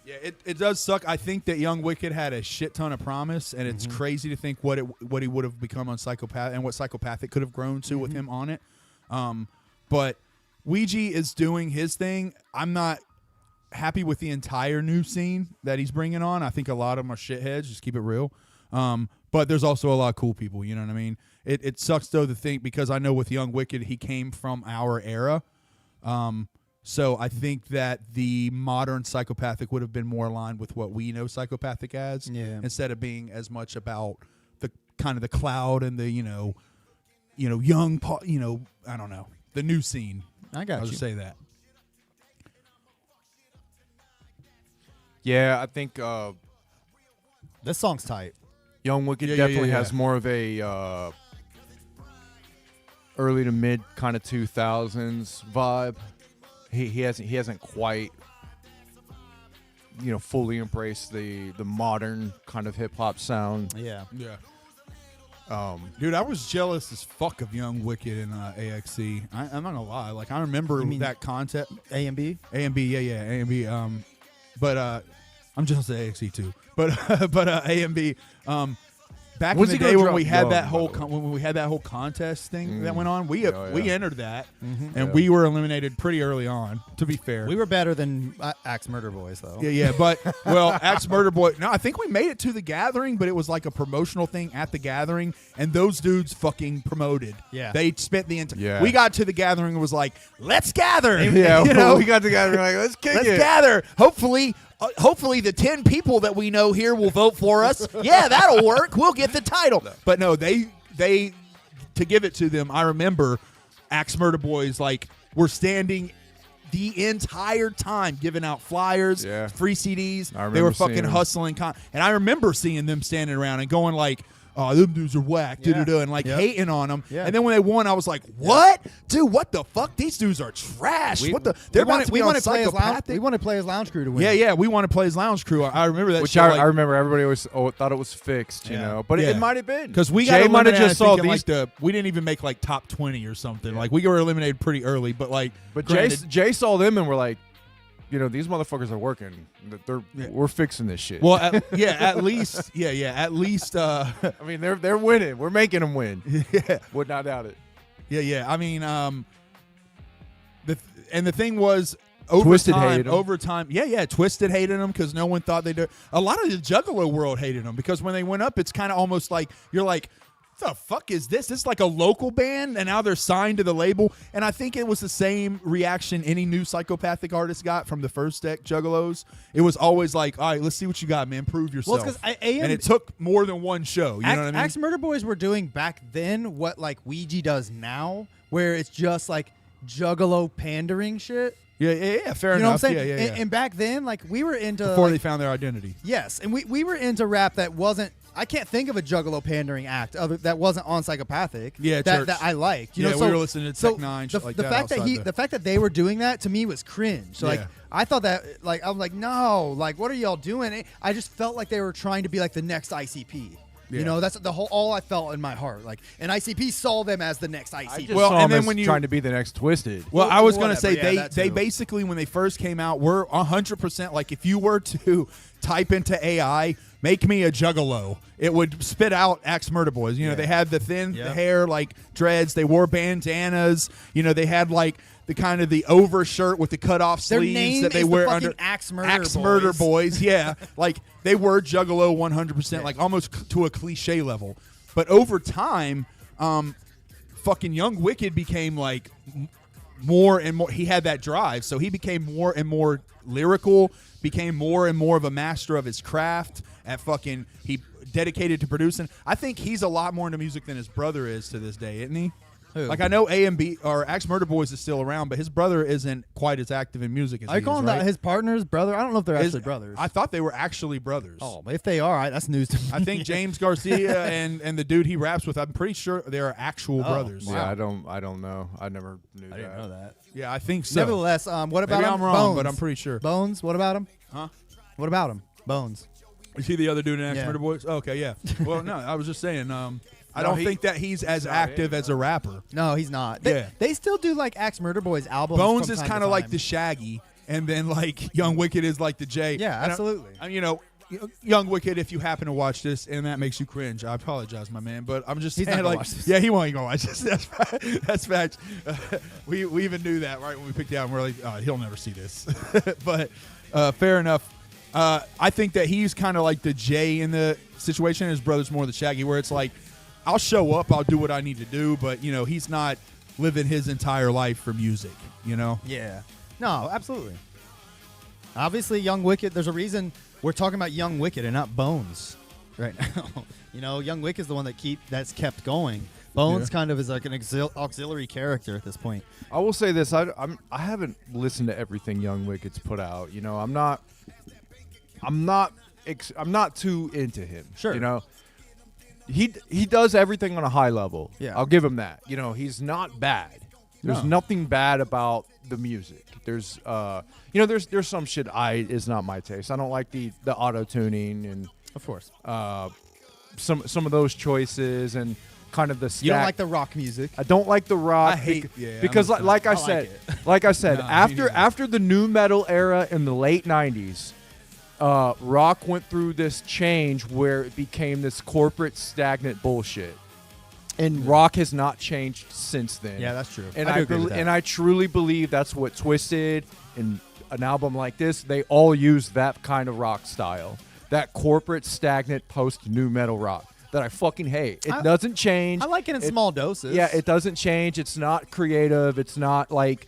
Yeah, it does suck. I think that Young Wicked had a shit ton of promise, and it's crazy to think what he would have become on Psychopath and what Psychopathic could have grown to with him on it. But Ouija is doing his thing. I'm not happy with the entire new scene that he's bringing on. I think a lot of them are shitheads. Just keep it real. But there's also a lot of cool people. You know what I mean? It sucks though to think, because I know with Young Wicked he came from our era. So I think that the modern Psychopathic would have been more aligned with what we know Psychopathic as, instead of being as much about the kind of the cloud and the young, I don't know, the new scene. I got I'll you. just say that. Yeah, I think This song's tight. Young Wicked Yeah, yeah, definitely yeah, has yeah. more of a early to mid kind of 2000s vibe. He hasn't quite fully embraced the modern kind of hip hop sound. Yeah. Yeah. Dude, I was jealous as fuck of Young Wicked in AXC. I'm not gonna lie. Like, I remember that contest. A and B? A and B, yeah, A and B. But I'm jealous of AXC too. But A and B. Back When's in the he day gonna when drop we had Young, that by whole the way? when we had that whole contest thing that went on, we yeah. entered that, and Yeah. we were eliminated pretty early on. To be fair, We were better than Axe Murder Boys, though. yeah, but Axe Murder Boy. No, I think we made it to the gathering, but it was like a promotional thing at the gathering, and those dudes fucking promoted. Yeah. They spent the entire. Yeah. We got to the gathering and was like, "Let's gather." Yeah, you know, we got together like, let's kick let's it. gather. Hopefully the 10 people that we know here will vote for us. Yeah, that'll work. We'll get the title. But no, they to give it to them, I remember Axe Murder Boys were standing the entire time giving out flyers, Yeah. free CDs. I They were remember seeing fucking them. hustling. And I remember seeing them standing around and going like, "Oh, them dudes are whack," Yeah. and Yep. hating on them. Yeah. And then when they won, I was like, "What, dude? What the fuck? These dudes are trash. What the? They're about to be on Psychopathic." We want to play as Lounge Crew to win. Yeah, we want to play as Lounge Crew. I remember that. Which shit, I remember everybody always thought it was fixed, but Yeah. it might have been. because we got Jay might have eliminated. just saw thinking, these. we didn't even make top 20 or something. Like we were eliminated pretty early, but But granted- Jay saw them and were like, these motherfuckers are working. We're fixing this shit. well, at least, at least, I mean, they're winning. We're making them win. yeah. Would not doubt it. Yeah. I mean, the thing was, Twisted hated 'em. over time. Yeah. Twisted hated them because no one thought they'd do. A lot of the Juggalo world hated them because when they went up, it's kind of almost like you're like, "What the fuck is this? It's like a local band, and now they're signed to the label." And I think it was the same reaction any new Psychopathic artist got from the first deck Juggalos. It was always like, "All right, let's see what you got, man. Prove yourself." Well, it's 'cause and it took more than one show. You know what I mean? Axe Murder Boys were doing back then what Ouija does now, where it's just Juggalo pandering shit. Yeah. Fair You know enough. what I'm saying? Yeah. And back then, we were into Before they found their identity. yes, and we were into rap that wasn't. I can't think of a Juggalo pandering act that wasn't on Psychopathic. Yeah, that, Church. that I liked. You Yeah, know, we so, were listening to so Tech Nine, The, shit like the that fact that outside the fact that they were doing that to me was cringe. So Yeah. I thought that I was like, no, what are y'all doing? I just felt like they were trying to be the next ICP. Yeah. You know, that's all I felt in my heart. And ICP saw them as the next ICP. I just Well, saw and them then as when you- trying to be the next Twisted. Well, I was going to Whatever, say yeah, that they too. basically when they first came out were 100% if you were to type into AI, make me a Juggalo, it would spit out Axe Murder Boys. They had the thin hair dreads, they wore bandanas, they had the kind of the overshirt with the cut off Their sleeves name that they is the wear fucking under Axe Murder Axe Boys. Murder Boys. Yeah, they were Juggalo 100%, almost to a cliche level. But over time, fucking Young Wicked became more and more. He had that drive, so he became more and more lyrical, became more and more of a master of his craft. He dedicated to producing. I think he's a lot more into music than his brother is to this day, isn't he? Who? Like I know A&B or Axe Murder Boys is still around, but his brother isn't quite as active in music as Are you he calling is, that right? his partner's brother? I don't know if they're actually brothers. I thought they were actually brothers. Oh, if they are, that's news to me. I think James Garcia and the dude he raps with, I'm pretty sure they are actual brothers. wow. Yeah, I don't know. I never knew that. I didn't know that. Yeah, I think so. Nevertheless, what about Maybe him? I'm wrong, Bones. but I'm pretty sure. Bones. What about him? Huh? What about him? Bones. Is he the other dude in Axe Yeah. Murder Boys? Okay, yeah. Well, no, I was just saying. I No, don't he- think that he's as active as a rapper. No, he's not. Yeah. They still do like Axe Murder Boys albums. Bones from is time kind to of like time. the Shaggy, and then like Young Wicked is like the J. Yeah, And absolutely. you know, Young Wicked. If you happen to watch this and that makes you cringe, I apologize, my man. But I'm just He's not saying, gonna like, watch this. yeah, he won't go watch this. That's fact. We even knew that right when we picked it out. And we're like, oh, he'll never see this. But fair enough. I think that he's kind of like the J in the situation. His brother's more the Shaggy, where it's like, I'll show up, I'll do what I need to do, but you know, he's not living his entire life for music. You know. Yeah. No, absolutely. Obviously, Young Wicked. There's a reason we're talking about Young Wicked and not Bones right now. You know, Young Wicked is the one that's kept going. Bones kind of is like an auxiliary character at this point. I will say this: I haven't listened to everything Young Wicked's put out. You know, I'm not too into him. Sure. You know, he does everything on a high level. Yeah. I'll give him that. You know, he's not bad. There's nothing bad about the music. There's there's some shit is not my taste. I don't like the auto tuning and Of course. some of those choices and kind of the stack. You don't like the rock music. I don't like the rock. I hate- yeah, because I'm like I I like said, it. like I said, No, me after neither. after the new metal era in the late '90s, rock went through this change where it became this corporate stagnant bullshit, and rock has not changed since then. Yeah, that's true. And I do I agree with that. and I truly believe that's what Twisted and an album like this, they all use that kind of rock style, that corporate stagnant post new metal rock that I fucking hate. It doesn't change. I like it in small doses. Yeah, it doesn't change. It's not creative. It's not like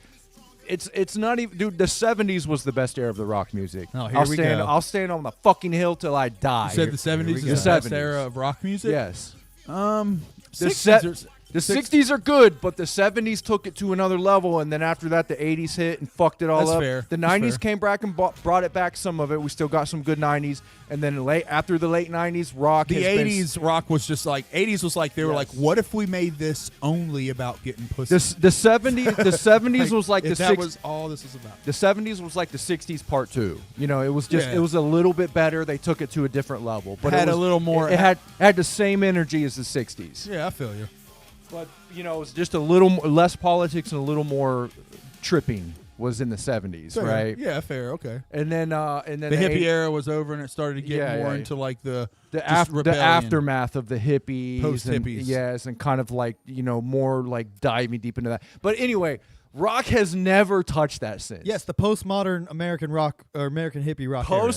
it's not even. Dude, the '70s was the best era of the rock music. Oh, here we go. I'll stand on the fucking hill till I die. You said the 70s is go. the The best 70s. era of rock music? Yes. The 60s The 60s are good, but the 70s took it to another level, and then after that, the 80s hit and fucked it all That's up. fair. The That's 90s fair. came back and brought it back, some of it. We still got some good 90s, and then after the late 90s, rock The has been 80s rock was just like, 80s was like, they were Yes. like, what if we made this only about getting pussy? the 70s was like if the that 60s. was all this was about. The 70s was like the 60s part 2. You know, it was just Yeah. it was a little bit better. They took it to a different level, but Had it a was, little more- It had the same energy as the 60s. Yeah, I feel you. But you know, it was just a little less politics and a little more tripping was in the 70s, Fair. right? Yeah, fair. Okay. And then The hippie era was over, and it started to get Yeah, more yeah, into like the just the rebellion. aftermath of the hippies, Post-hippies. and, yes, and kind of like more like diving deep into that. But anyway, rock has never touched that since. Yes, the postmodern American rock or American hippie rock era.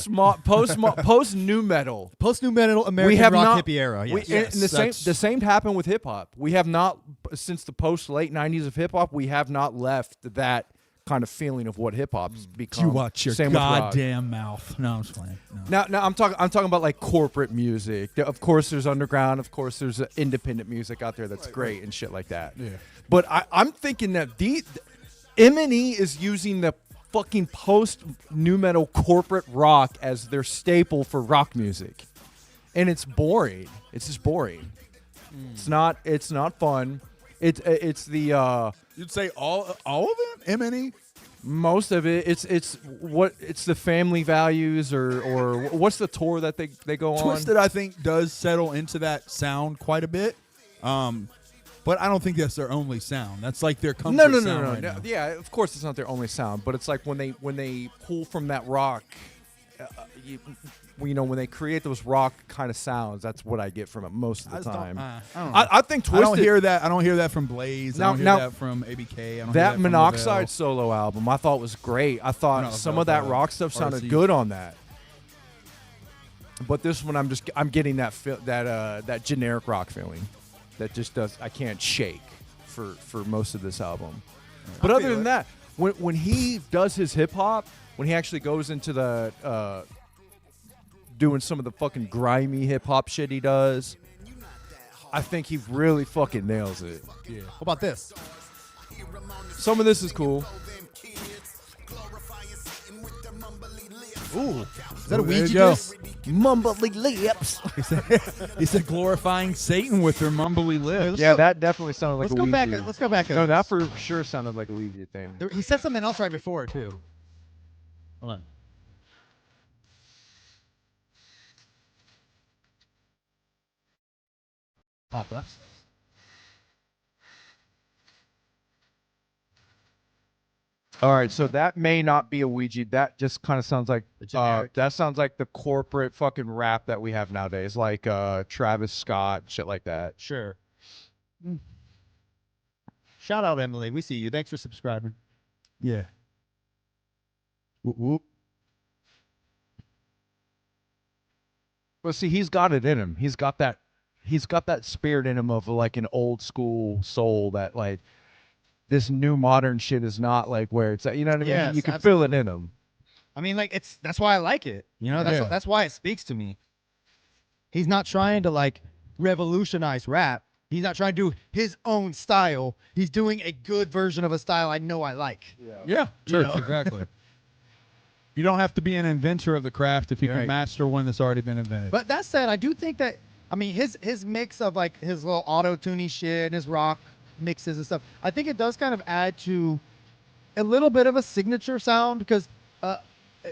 post new metal. Post new metal American have rock not, hippie era. we- Yes. and the same happened with hip hop. We have not, since the post late 90s of hip hop, we have not left that kind of feeling of what hip hop's become. You watch your Same with rock. goddamn mouth. No, I'm just playing. No. Now I'm talking about like corporate music. Of course, there's underground. Of course, there's independent music out there that's great and shit like that. Yeah. But I'm thinking that M&E is using the fucking post new metal corporate rock as their staple for rock music, and it's boring. It's just boring. It's not fun. It's the You'd say all of them? M&E? most of it. It's the family values or what's the tour that they go on? Twisted, I think, does settle into that sound quite a bit. But I don't think that's their only sound. That's like their comfort sound right now. Yeah, of course it's not their only sound, but it's like when they pull from that rock, when they create those rock kind of sounds, that's what I get from it most of the time. I don't know. I think Twisted. I don't hear that from Blaze. Now- I don't hear now- that from ABK. I don't hear that That from Monoxide Lavelle. solo album I thought was great. I thought No, some of that the rock stuff sounded RC. good on that. But this one I'm getting that generic rock feeling that just I can't shake for most of this album. But other than that, when he does his hip hop, when he actually goes into the doing some of the fucking grimy hip hop shit he does, I think he really fucking nails it. Yeah. What about this? Some of this is cool. Ooh, is that a There you Ouija go. diss? Mumbly lips. He said glorifying Satan with their mumbly lips. Yeah, that definitely sounded like Let's a go back. Ouija. Let's go back. No, that for sure sounded like a Ouija thing. He said something else right before too. Hold on. Papa. All right, so that may not be a Ouija. That just kind of sounds like generic. that sounds like the corporate fucking rap that we have nowadays, like Travis Scott, shit like that. Sure. Shout out Emily. We see you. Thanks for subscribing. Yeah. Whoop, whoop. Well, see, he's got it in him. He's got that spirit in him of like an old school soul that like this new modern shit is not like where it's at. You know what I mean? Yes, You can feel it in him. I mean, like that's why I like it. You know, Yeah. that's why it speaks to me. He's not trying to like revolutionize rap. He's not trying to do his own style. He's doing a good version of a style I know I like. Yeah, sure, exactly. You don't have to be an inventor of the craft if you can Right. master one that's already been invented. But that said, I do think that his mix of like his little auto-tuny shit and his rock mixes and stuff, I think it does kind of add to a little bit of a signature sound because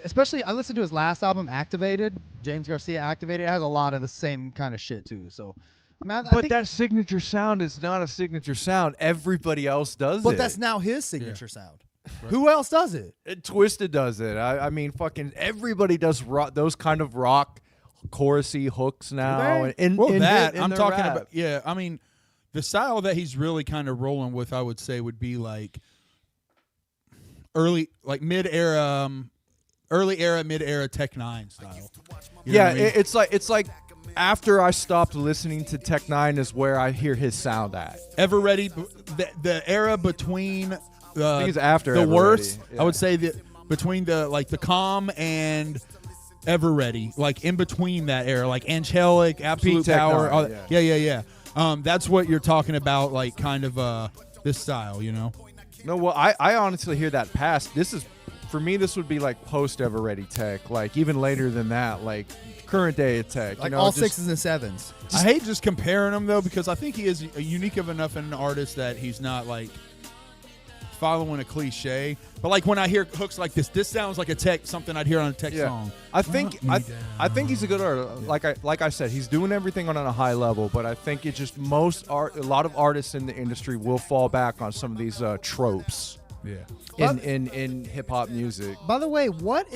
especially I listened to his last album, Activated, James Garcia Activated. It has a lot of the same kind of shit too. So I mean, I But think, that signature sound is not a signature sound. Everybody else does it. but that's now his signature sound. Who else does it? Twisted does it. I mean, fucking everybody does those kind of rock, chorusy hooks now. And Well, in that in I'm their talking rap. about. Yeah, I mean, the style that he's really kind of rolling with, I would say, would be like early, like mid-era, mid-era Tech Nine style. You know Yeah, what I mean? it's like after I stopped listening to Tech Nine is where I hear his sound at. Ever Ready, the era between I think it's after the Ever worst. Ready, yeah. I would say that between the Calm and Ever Ready, like in between that era, like Angelic, Absolute Tech Power. Nine, all that- yeah. That's what you're talking about, like kind of this style, you know. No, well, I honestly hear that past. This is, for me, this would be like post Ever Ready Tech, like even later than that, like current day Tech. Like you know, all just- sixes and sevens. I hate just comparing him though because I think he is a unique of enough an artist that he's not like following a cliche. But like when I hear hooks like this sounds like a Tech something I'd hear on a Tech song. I think I think he's a good artist. Like I said, he's doing everything on a high level, but I think it just a lot of artists in the industry will fall back on some of these tropes Yeah. in hip hop music. By the way, what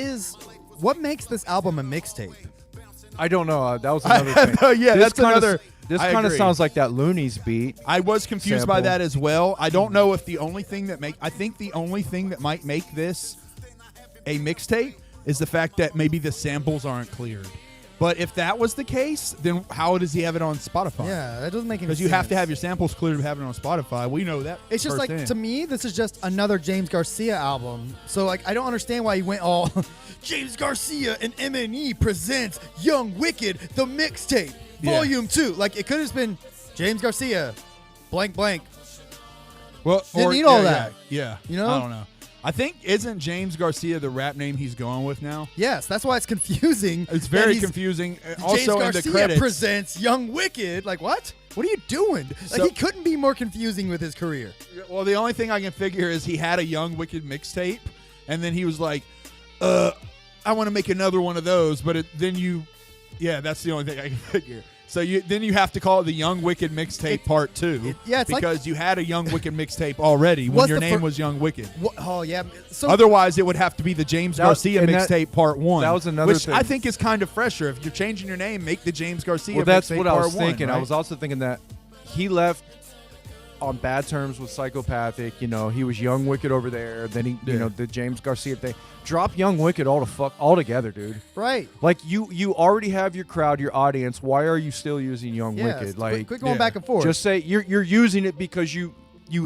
makes this album a mixtape? I don't know. That was another thing. Yeah, that's another. This I kind of agree. sounds like that Looney's beat. I was confused by sample. that as well. I don't know if the only thing that I think the only thing that might make this a mixtape is the fact that maybe the samples aren't cleared. But if that was the case, then how does he have it on Spotify? Yeah, that doesn't make any sense. Because you have to have your samples cleared to have it on Spotify. We know that. It's just like, firsthand. to me, this is just another James Garcia album. So like, I don't understand why he went all James Garcia and MNE presents Young Wicked the mixtape volume 2. Like it could have been James Garcia, blank blank. Well, Didn't need all that. Yeah. You know? I don't know. I think isn't James Garcia the rap name he's going with now? Yes, that's why it's confusing. It's that very he's- confusing. James Also in the Garcia credits. presents Young Wicked. Like what? What are you doing? Like So- he couldn't be more confusing with his career. Well, the only thing I can figure is he had a Young Wicked mixtape, and then he was like, I want to make another one of those, but that's the only thing I can figure. So then you have to call it the Young Wicked mixtape part 2. It's like- because you had a Young Wicked mixtape already when What's your the name fir- was Young Wicked. Oh yeah. So Otherwise, it would have to be the James Garcia and that- mixtape part 1. that was another which thing. I think is kind of fresher. If you're changing your name, make the James Garcia Well, that's mixtape what I part was 1, thinking. I right? was also thinking that he left on bad terms with Psychopathic. You know, he was Young Wicked over there. Then he, you know, the James Garcia thing. Drop Young Wicked altogether, dude. right. Like you already have your crowd, your audience. Why are you still using Young Yeah. Wicked? Like, quit going yeah. back and forth. just say you're using it because you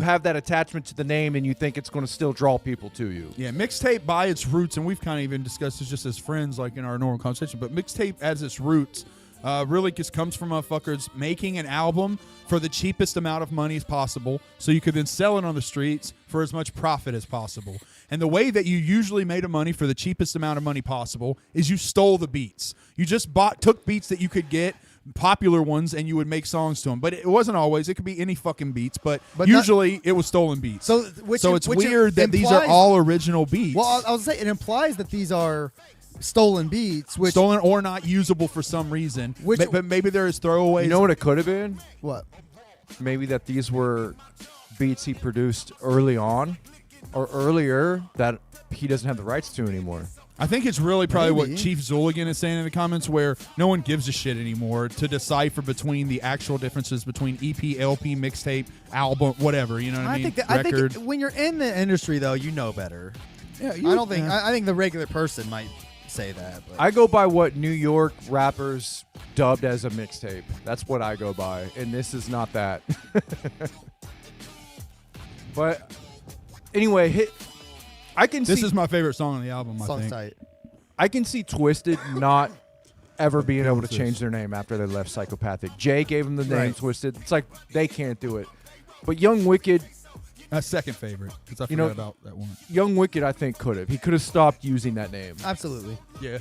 have that attachment to the name and you think it's going to still draw people to you. Yeah, mixtape by its roots, and we've kind of even discussed this just as friends, like in our normal conversation. But mixtape, as its roots, really just comes from motherfuckers making an album for the cheapest amount of money as possible, so you could then sell it on the streets for as much profit as possible. And the way that you usually made money for the cheapest amount of money possible is you stole the beats. You just took beats that you could get, popular ones, and you would make songs to them. But it wasn't always. It could be any fucking beats, but usually it was stolen beats. So it's weird that these are all original beats. Well, I was saying it implies that these are stolen beats, which stolen or not usable for some reason. But maybe there is throwaways. You know what it could have been? what? Maybe that these were beats he produced early on or earlier that he doesn't have the rights to anymore. I think it's really probably Maybe. what Chief Zooligan is saying in the comments, where no one gives a shit anymore to decipher between the actual differences between EP, LP, mixtape, album, whatever. You know what I mean? I think when you're in the industry, though, you know better. Yeah, I don't think. I think the regular person might say that. But. I go by what New York rappers dubbed as a mixtape. That's what I go by, and this is not that. But anyway, I can see. This is my favorite song on the album. I Song's think. tight. I can see Twisted not ever being able to this? change their name after they left Psychopathic. Jay gave them the name Right. Twisted. It's like they can't do it. But Young Wicked, That's second favorite because I You know- forgot about that one. Young Wicked, I think could have. He could have stopped using that name. Absolutely. Yeah.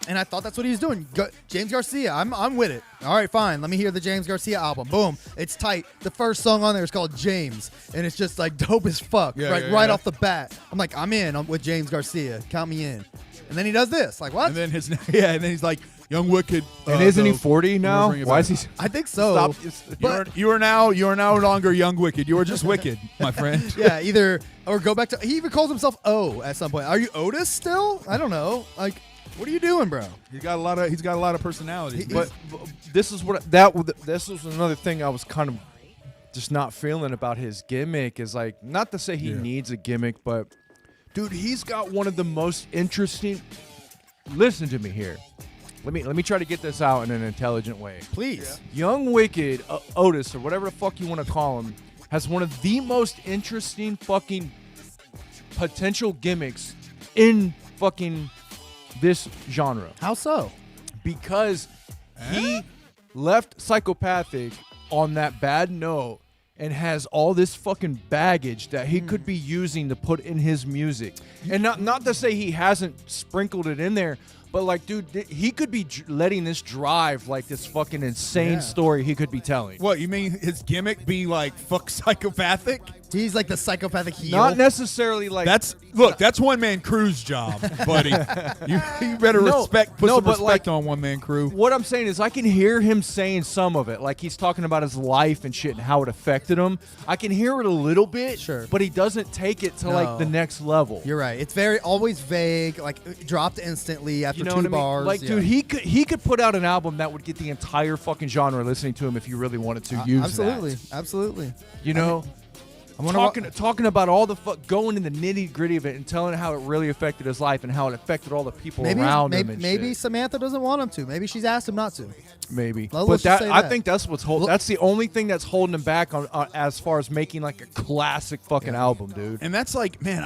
And I thought that's what he was doing. James Garcia, I'm with it. All right, fine. Let me hear the James Garcia album. Boom. It's tight. The first song on there is called James, and it's just like dope as fuck. Yeah, right, yeah, right yeah. off the bat. I'm like, I'm in. I'm with James Garcia. Count me in. And then he does this. Like what? And then and then he's like Young Wicked. And isn't he though, 40 now? ring it Why back. is he? I think so. Stop. You are now no longer Young Wicked. You are just Wicked, my friend. Yeah, either or go back to. He even calls himself O at some point. Are you Otis still? I don't know. Like, what are you doing, bro? He's got a lot of personalities. But this is this was another thing I was kind of just not feeling about his gimmick. Is like, not to say he Yeah. needs a gimmick, but dude, he's got one of the most interesting. Listen to me here. Let me try to get this out in an intelligent way. Please. Young Wicked, Otis, or whatever the fuck you want to call him, has one of the most interesting fucking potential gimmicks in fucking this genre. How so? Because he left Psychopathic on that bad note and has all this fucking baggage that he could be using to put in his music. And not to say he hasn't sprinkled it in there, but like, dude, he could be letting this drive like this fucking insane story he could be telling. what, you mean his gimmick be like fuck Psychopathic? He's like the psychopathic heel. Not necessarily like That's one man crew's job, buddy. you better put some but respect on one man crew. What I'm saying is I can hear him saying some of it. Like he's talking about his life and shit and how it affected him. I can hear it a little bit, Sure. but he doesn't take it to like the next level. You're right. It's always vague. Like dropped instantly after You know two what I mean? bars. Like, dude, he could put out an album that would get the entire fucking genre listening to him if you really wanted to use absolutely, that. absolutely. You know, talking about all the going in the nitty gritty of it and telling how it really affected his life and how it affected all the people around him. And maybe shit. Samantha doesn't want him to. Maybe she's asked him not to. Maybe, Well, but let's just say I that. think that's what's holding. That's the only thing that's holding him back on as far as making like a classic fucking album, dude. And that's like, man,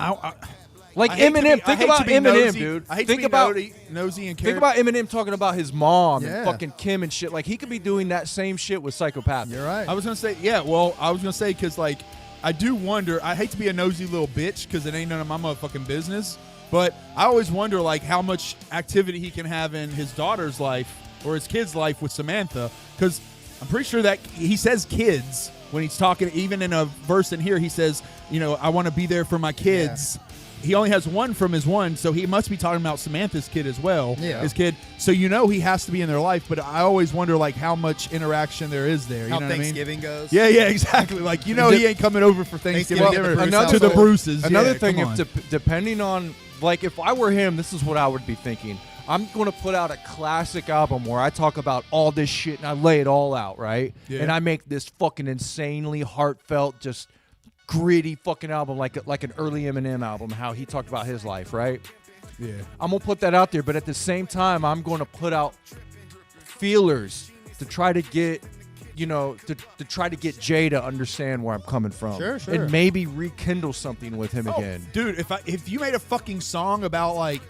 Like I hate to Eminem, be- I think hate about to be Eminem, nosy. dude. I hate Think to be about nosy and think about Eminem talking about his mom Yeah. and fucking Kim and shit. Like he could be doing that same shit with Psychopath. You're right. I was gonna say, yeah. Well, I was gonna say because like I do wonder. I hate to be a nosy little bitch because it ain't none of my motherfucking business. But I always wonder like how much activity he can have in his daughter's life or his kid's life with Samantha. Because I'm pretty sure that he says kids when he's talking. Even in a verse in here, he says, you know, I want to be there for my kids. He only has one from his one, so he must be talking about Samantha's kid as well. Yeah. His kid. So you know he has to be in their life, but I always wonder like how much interaction there is there. You How know what I mean? Thanksgiving goes. Yeah, exactly. Like, you know, he ain't coming over for Thanksgiving Thanksgiving dinner to the Bruce to the household. Bruces. Another Yeah, thing, come on. depending on, like, if I were him, this is what I would be thinking. I'm going to put out a classic album where I talk about all this shit and I lay it all out, right? Yeah. And I make this fucking insanely heartfelt, just gritty fucking album, like an early Eminem album, how he talked about his life, right? Yeah. I'm going to put that out there, but at the same time, I'm going to put out feelers to try to get, you know, to try to get Jay to understand where I'm coming from. Sure. And maybe rekindle something with him again. Dude, if you made a fucking song about like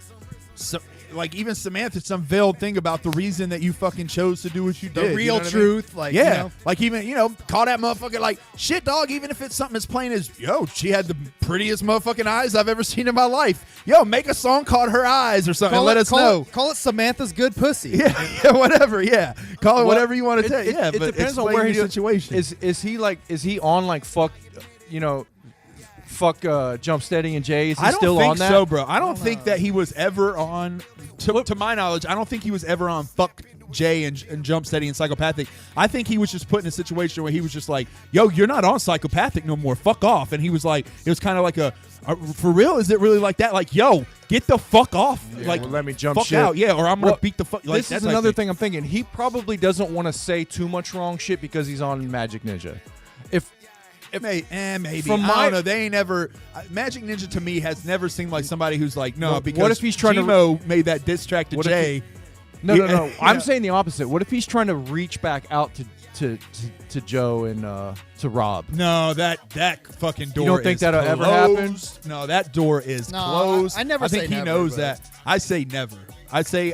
like even Samantha, some veiled thing about the reason that you fucking chose to do what you The did. real you know what I mean? truth, like, yeah, you know? like even call that motherfucker like shit, dog. Even if it's something as plain as she had the prettiest motherfucking eyes I've ever seen in my life. Make a song called Her Eyes or something. Let us know. Call it Samantha's Good Pussy. Yeah, whatever. Yeah, call it whatever you want to tell. Yeah, it but depends on explain where your he situation. Is he on like fuck Jump Steady and Jay? Is he I don't still think on that? so, bro. I don't think that he was ever on. To my knowledge, I don't think he was ever on Fuck Jay and Jump Steady and Psychopathic. I think he was just put in a situation where he was just like, "Yo, you're not on Psychopathic no more. Fuck off." And he was like, it was kind of like for real? Is it really like that? Like, yo, get the fuck off. Like, well, let me jump fuck shit. out. Yeah, or I'm gonna beat the fuck. Like, This is another thing I'm thinking. He probably doesn't want to say too much wrong shit because he's on Magic Ninja. Maybe. From I my- don't know. They ain't ever. Magic Ninja to me has never seemed like somebody who's like, no, Well, because what if he's trying to- Gmo made that diss track to What if Jay. No. Yeah. I'm saying the opposite. What if he's trying to reach back out to Joe and to Rob? No, that fucking door. You don't think is that'll ever happen? closed. No, that door is No, closed. I never I think say he never, knows but- that. I say never. I say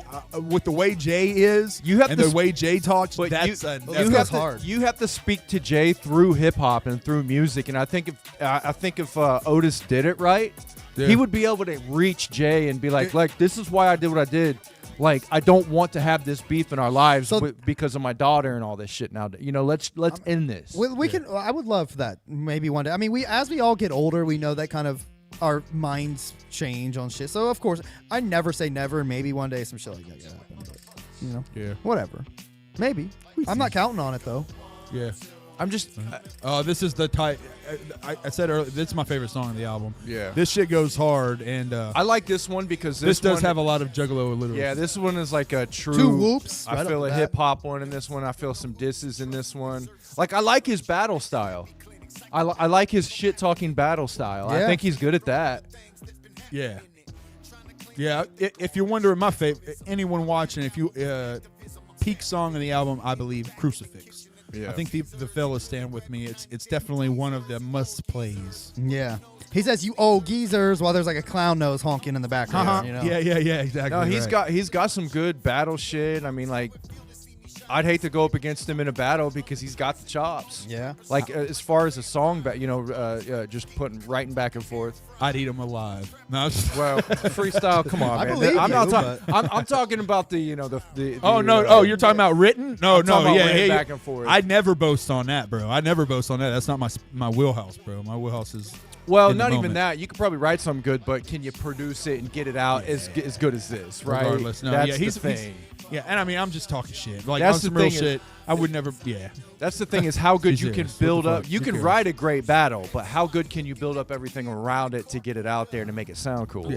with the way Jay is, You have and to the way Jay talks, But that's you, a you never. have to, hard. you have to speak to Jay through hip hop and through music, and I think if Otis did it right, Yeah. he would be able to reach Jay and be like, this is why I did what I did. Like, I don't want to have this beef in our lives because of my daughter and all this shit now. Let's end this. We can. I would love that. Maybe one day. I mean, as we all get older, we know that kind of our minds change on shit. So of course, I never say never. Maybe one day some shit like that could happen. But, Yeah. whatever. Maybe. I'm not counting on it though. Yeah. I'm just. This is the type. I said earlier. This is my favorite song on the album. Yeah. This shit goes hard, and I like this one because this does one, have a lot of Juggalo alliteration. Yeah, this one is like a true. 2 whoops. I right feel off a the bat. hip hop one in this one. I feel some disses in this one. Like, I like his battle style. I like his shit talking battle style. I Yeah. think he's good at that. Yeah. Yeah. If you're wondering, my favorite, anyone watching, if you peak song on the album, I believe Crucifix. Yeah. I think the fellas stand with me. It's definitely one of the must plays. Yeah. He says, "You old geezers," while there's like a clown nose honking in the background. You know? Yeah, exactly. No, right. he's got some good battle shit. I mean, like, I'd hate to go up against him in a battle because he's got the chops. Yeah. Like, as far as a song, just writing back and forth. I'd eat them alive. No, Well, freestyle, come on, I man. believe I'm you, not but- I'm talking about the Oh no! You're talking about written? No, I'm talking no, about yeah, written yeah. back and forth. I never boast on that, bro. I never boast on that. That's not my wheelhouse, bro. My wheelhouse is. Well, in the not even moment. that. You could probably write something good, but can you produce it and get it out as good as this, right? Regardless, no, That's yeah, the he's thing. yeah, and I mean, I'm just talking shit. Like That's on some the real thing shit. I would never. Yeah. That's the thing is how good She's you can serious. What the build up. fuck? You Who can cares? write a great battle, but how good can you build up everything around it to get it out there to make it sound cool?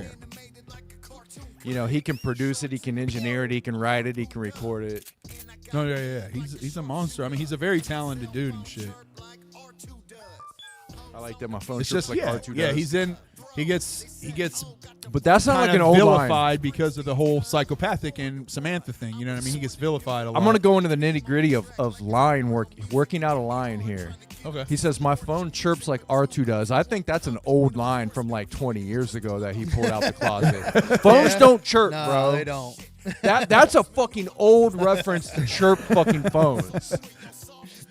Yeah. He can produce it, he can engineer it, he can write it, he can record it. No, yeah. He's a monster. I mean, he's a very talented dude and shit. I like that my phone It's trips just like R2 yeah. does. He's in. He gets But that's not kind like an of old line. vilified because of the whole psychopathic and Samantha thing. You know what I mean? He gets vilified a lot. I'm gonna go into the nitty gritty of line working out a line here. Okay. He says my phone chirps like R2 does. I think that's an old line from like 20 years ago that he pulled out the closet. Phones don't chirp, No, bro. they don't. That's a fucking old reference to chirp fucking phones.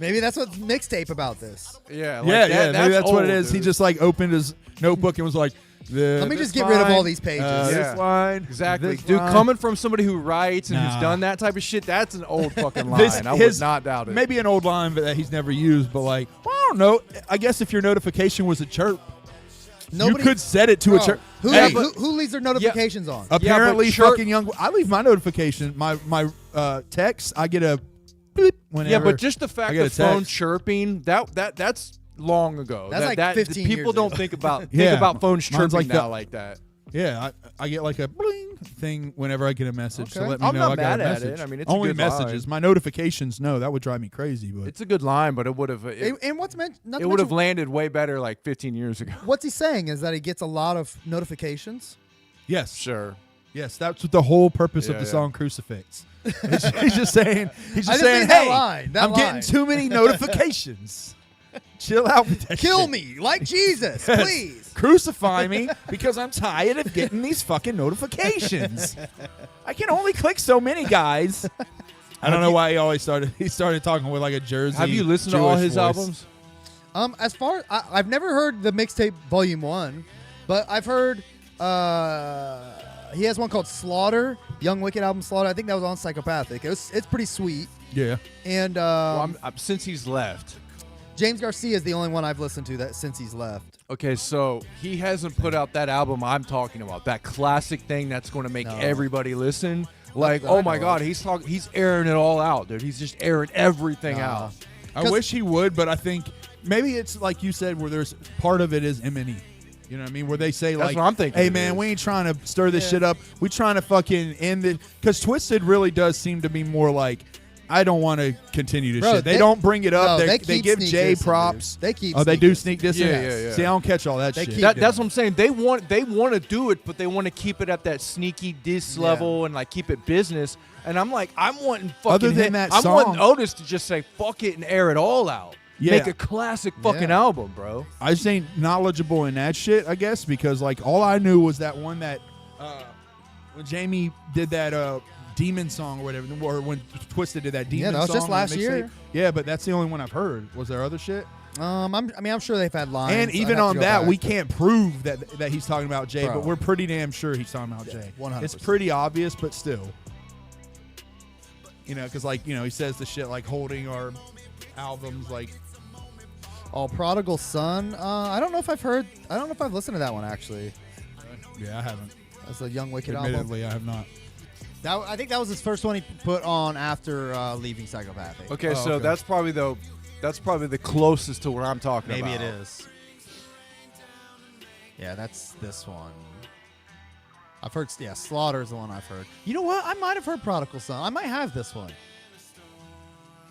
Maybe that's what's Mixtape about this. Yeah, like Yeah. Maybe that's what it old, is. He dude. just like opened his notebook and was like, Let me just get rid of all these pages. This line, Exactly, this dude. line. Coming from somebody who writes and who's Nah. done that type of shit, that's an old fucking line. I would not doubt it. Maybe an old line, but that he's never used. But like, well, I don't know. I guess if your notification was a chirp, you could set it to a chirp. Who, Hey, who leaves their notifications on? apparently, chirp- fucking young. I leave my notification, my text. I get a beep whenever. Yeah, but just the fact I get of a phone text. chirping, that's long ago. That's like 15 people years don't ago. think about Yeah. phones Mine's chirping like now the- like that. Yeah, I get like a bling thing whenever I get a message to Okay. let me I'm know not I got mad a at message. it. I mean, it's a only good messages. line. My notifications, no, that would drive me crazy. But It's a good line, but it would have And what's meant? Not to it would have mention- landed way better like 15 years ago. What's he saying is that he gets a lot of notifications. yes, Sure. yes, that's what the whole purpose of Yeah, the yeah. song "Crucifix." He's just saying, I just mean that hey, line, that I'm line. getting too many notifications. Chill out with that Kill shit. me like Jesus, please. Crucify me because I'm tired of getting these fucking notifications. I can only click so many, guys. I don't know why he started talking with like a Jersey. Have you listened to all Jewish his voice. albums? As far I've never heard the mixtape Volume 1, but I've heard he has one called Slaughter, Young Wicked album Slaughter. I think that was on Psychopathic. It's pretty sweet. Yeah. And Well, since he's left. James Garcia is the only one I've listened to that since he's left. Okay, so he hasn't put out that album I'm talking about, that classic thing that's going to make No. everybody listen. Like, that oh I my know God, of. he's airing it all out, dude. He's just airing everything Nah. out. I wish he would, but I think maybe it's like you said, where there's part of it is M&E. You know what I mean? Where they say That's like, what I'm thinking hey it man, is. we ain't trying to stir this shit up. We trying to fucking end it. Because Twisted really does seem to be more like, I don't want to continue this Bro, shit. They don't bring it up. no, they keep give sneak Jay dissing, props. dude. They keep Oh, they sneak do dissing. sneak dissing? Yeah. See, I don't catch all that They shit. keep That's what I'm saying. They want to do it, but they want to keep it at that sneaky diss level and like keep it business. And I'm like, I'm wanting fucking Other than that I'm song- wanting Otis to just say fuck it and air it all out. Yeah. Make a classic fucking Yeah. album, bro. I just ain't knowledgeable in that shit, I guess, because like all I knew was that one that when Jamie did that Demon song or whatever, or when Twisted did that Demon Yeah, that was song. just on the last mixtape. year. Yeah, but that's the only one I've heard. Was there other shit? I'm sure they've had lines. And I'd even have to on go that, back, we but- can't prove that he's talking about Jay, Bro. but we're pretty damn sure he's talking about Jay. 100%. It's pretty obvious, but still. You know, because like, you know, he says the shit like holding our albums like. Oh, Prodigal Son. I don't know if I've listened to that one actually. Yeah, I haven't. That's a Young Wicked album. Admittedly, I have not. I think that was his first one he put on after leaving Psychopathic. Okay, Oh, so okay. that's probably the closest to what I'm talking Maybe about. it is. Yeah, that's this one. I've heard. Yeah, Slaughter's the one I've heard. You know what? I might have heard Prodigal Son. I might have this one.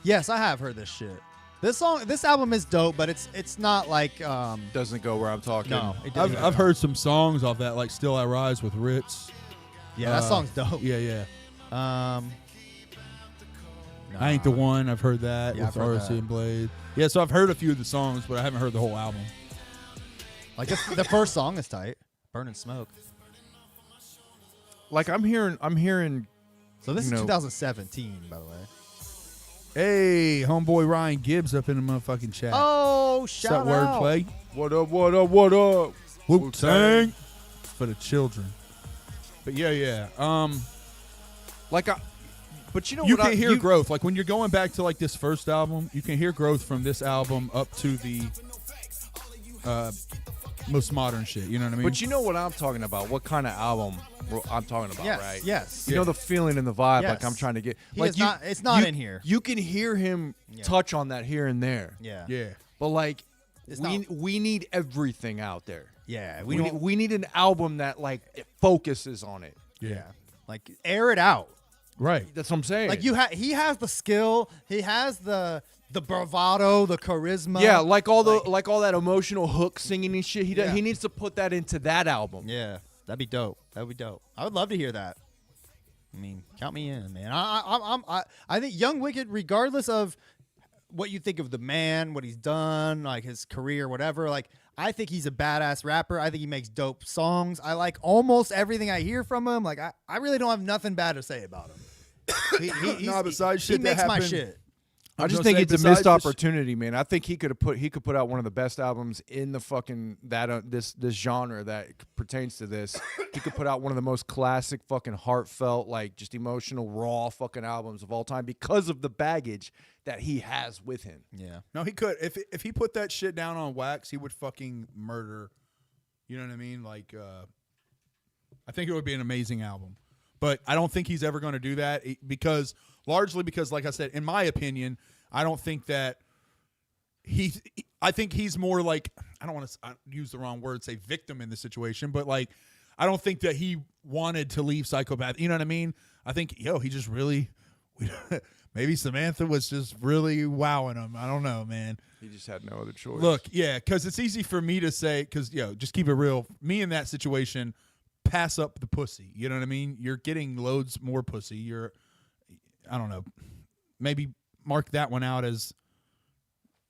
Yes, I have heard this shit. This album is dope, but it's not like Doesn't go where I'm talking. no. It doesn't. I've heard some songs off that, like "Still I Rise" with Ritz. Yeah, that song's dope. Yeah. No. I Ain't the One. I've heard that Yeah, with I've heard RC that. and Blade. Yeah, so I've heard a few of the songs, but I haven't heard the whole album. Like the first song is tight. Burning Smoke. Like I'm hearing So this is No. 2017, by the way. Hey, homeboy Ryan Gibbs up in the motherfucking chat. Oh, What's shout that out. wordplay? what up? Wu-Tang. For the children. But yeah. But you know You what? can hear growth. Like when you're going back to like this first album, you can hear growth from this album up to the most modern shit. You know what I mean? But you know what I'm talking about? What kind of album I'm talking about, Yes, right? yes. You know the feeling and the vibe. Like Yes. I'm trying to get. He like is not- it's not in here. You can hear him touch on that here and there. Yeah. yeah. But like, It's we need everything out there. Yeah. We need an album that like it focuses on it. Yeah. Like air it out. Right. That's what I'm saying. Like he has the skill. He has the bravado, the charisma. yeah, like all that emotional hook singing and shit. Yeah. He needs to put that into that album. Yeah. That'd be dope. That'd be dope. I would love to hear that. I mean, count me in, man. I think Young Wicked, regardless of what you think of the man, what he's done, like his career, whatever, like I think he's a badass rapper. I think he makes dope songs. I like almost everything I hear from him. Like I really don't have nothing bad to say about him. Nah, besides he shit that makes my happened- shit. I just gonna think say, it's a besides missed the sh- opportunity, man. I think he could put out one of the best albums in the fucking this genre that pertains to this. He could put out one of the most classic, fucking heartfelt, like just emotional, raw fucking albums of all time because of the baggage that he has with him. Yeah. No, he could. If he put that shit down on wax, he would fucking murder. You know what I mean? Like, I think it would be an amazing album. But I don't think he's ever going to do that largely because, like I said, in my opinion, I don't think that I think he's more like, I don't want to use the wrong word, say victim in the situation, but like, I don't think that he wanted to leave Psychopath. You know what I mean? I think, he just really, maybe Samantha was just really wowing him. I don't know, man. He just had no other choice. Look, yeah, because it's easy for me to say, because, just keep it real. Me in that situation, pass up the pussy. You know what I mean? You're getting loads more pussy. I don't know, maybe mark that one out as,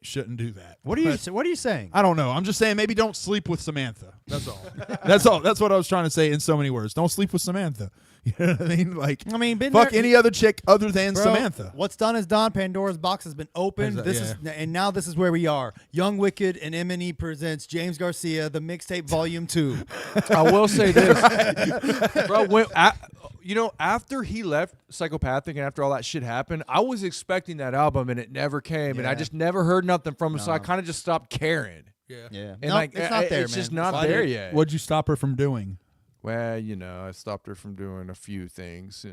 shouldn't do that. What are you saying? I don't know. I'm just saying maybe don't sleep with Samantha. That's all. That's all. That's what I was trying to say in so many words. Don't sleep with Samantha. You know what I mean? Like, been fuck there- any other chick other than Bro, Samantha. What's done is done. Pandora's box has been opened. And now this is where we are. Young Wicked and M&E presents James Garcia, the Mixtape Volume 2. I will say this, bro. After he left Psychopathic and after all that shit happened, I was expecting that album and it never came, and I just never heard nothing from him. So I kind of just stopped caring. Yeah. And No, like, it's not there, it's man. just not It's there yet. What'd you stop her from doing? Well, I stopped her from doing a few things.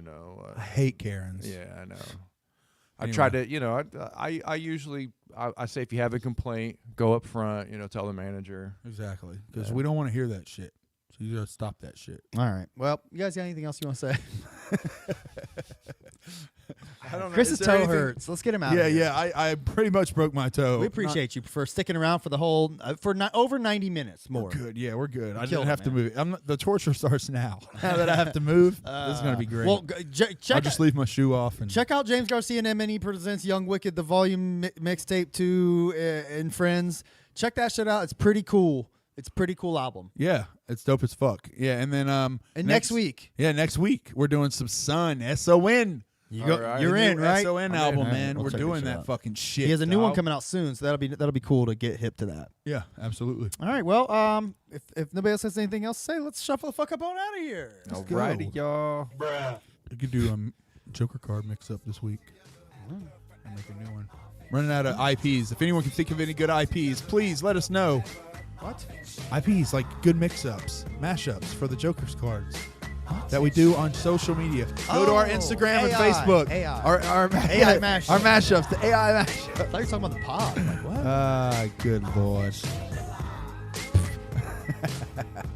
I hate Karens. Yeah, I know. I Anyway. try to, I usually I say if you have a complaint, go up front. Tell the manager. Exactly. Because we don't want to hear that shit. So you gotta stop that shit. All right. Well, you guys got anything else you want to say? I don't know. Chris's Is there toe anything- hurts. Let's get him out. Yeah, of here. yeah. I pretty much broke my toe. We appreciate you for sticking around for the whole over 90 minutes more. We're good. Yeah, we're good. I killed didn't it, have to man. move. The torture starts now. Now that I have to move, this is gonna be great. Well, I'll just leave my shoe off and check out James Garcia and M&E presents Young Wicked, the volume mixtape 2 and Friends. Check that shit out. It's pretty cool. It's a pretty cool album. Yeah, it's dope as fuck. Yeah, and then And next week. Yeah, next week we're doing some Sun SON. You're in, right? SON I'm album, in. man. We'll We're check doing this that out. fucking shit. He has a new one dog. coming out soon, so that'll be cool to get hip to that. Yeah, absolutely. All right, well, if nobody else has anything else to say, let's shuffle the fuck up on out of here. Alrighty, y'all. We could do a Joker card mix up this week. And make a new one. Running out of IPs. If anyone can think of any good IPs, please let us know. What? IPs, like good mix-ups, mashups for the Joker's cards that we do on social media. Go to our Instagram and AI, Facebook. AI. Our AI mashups. Our mashups, the AI mashups. I thought you were talking about the pod. I'm like, what? Good Lord.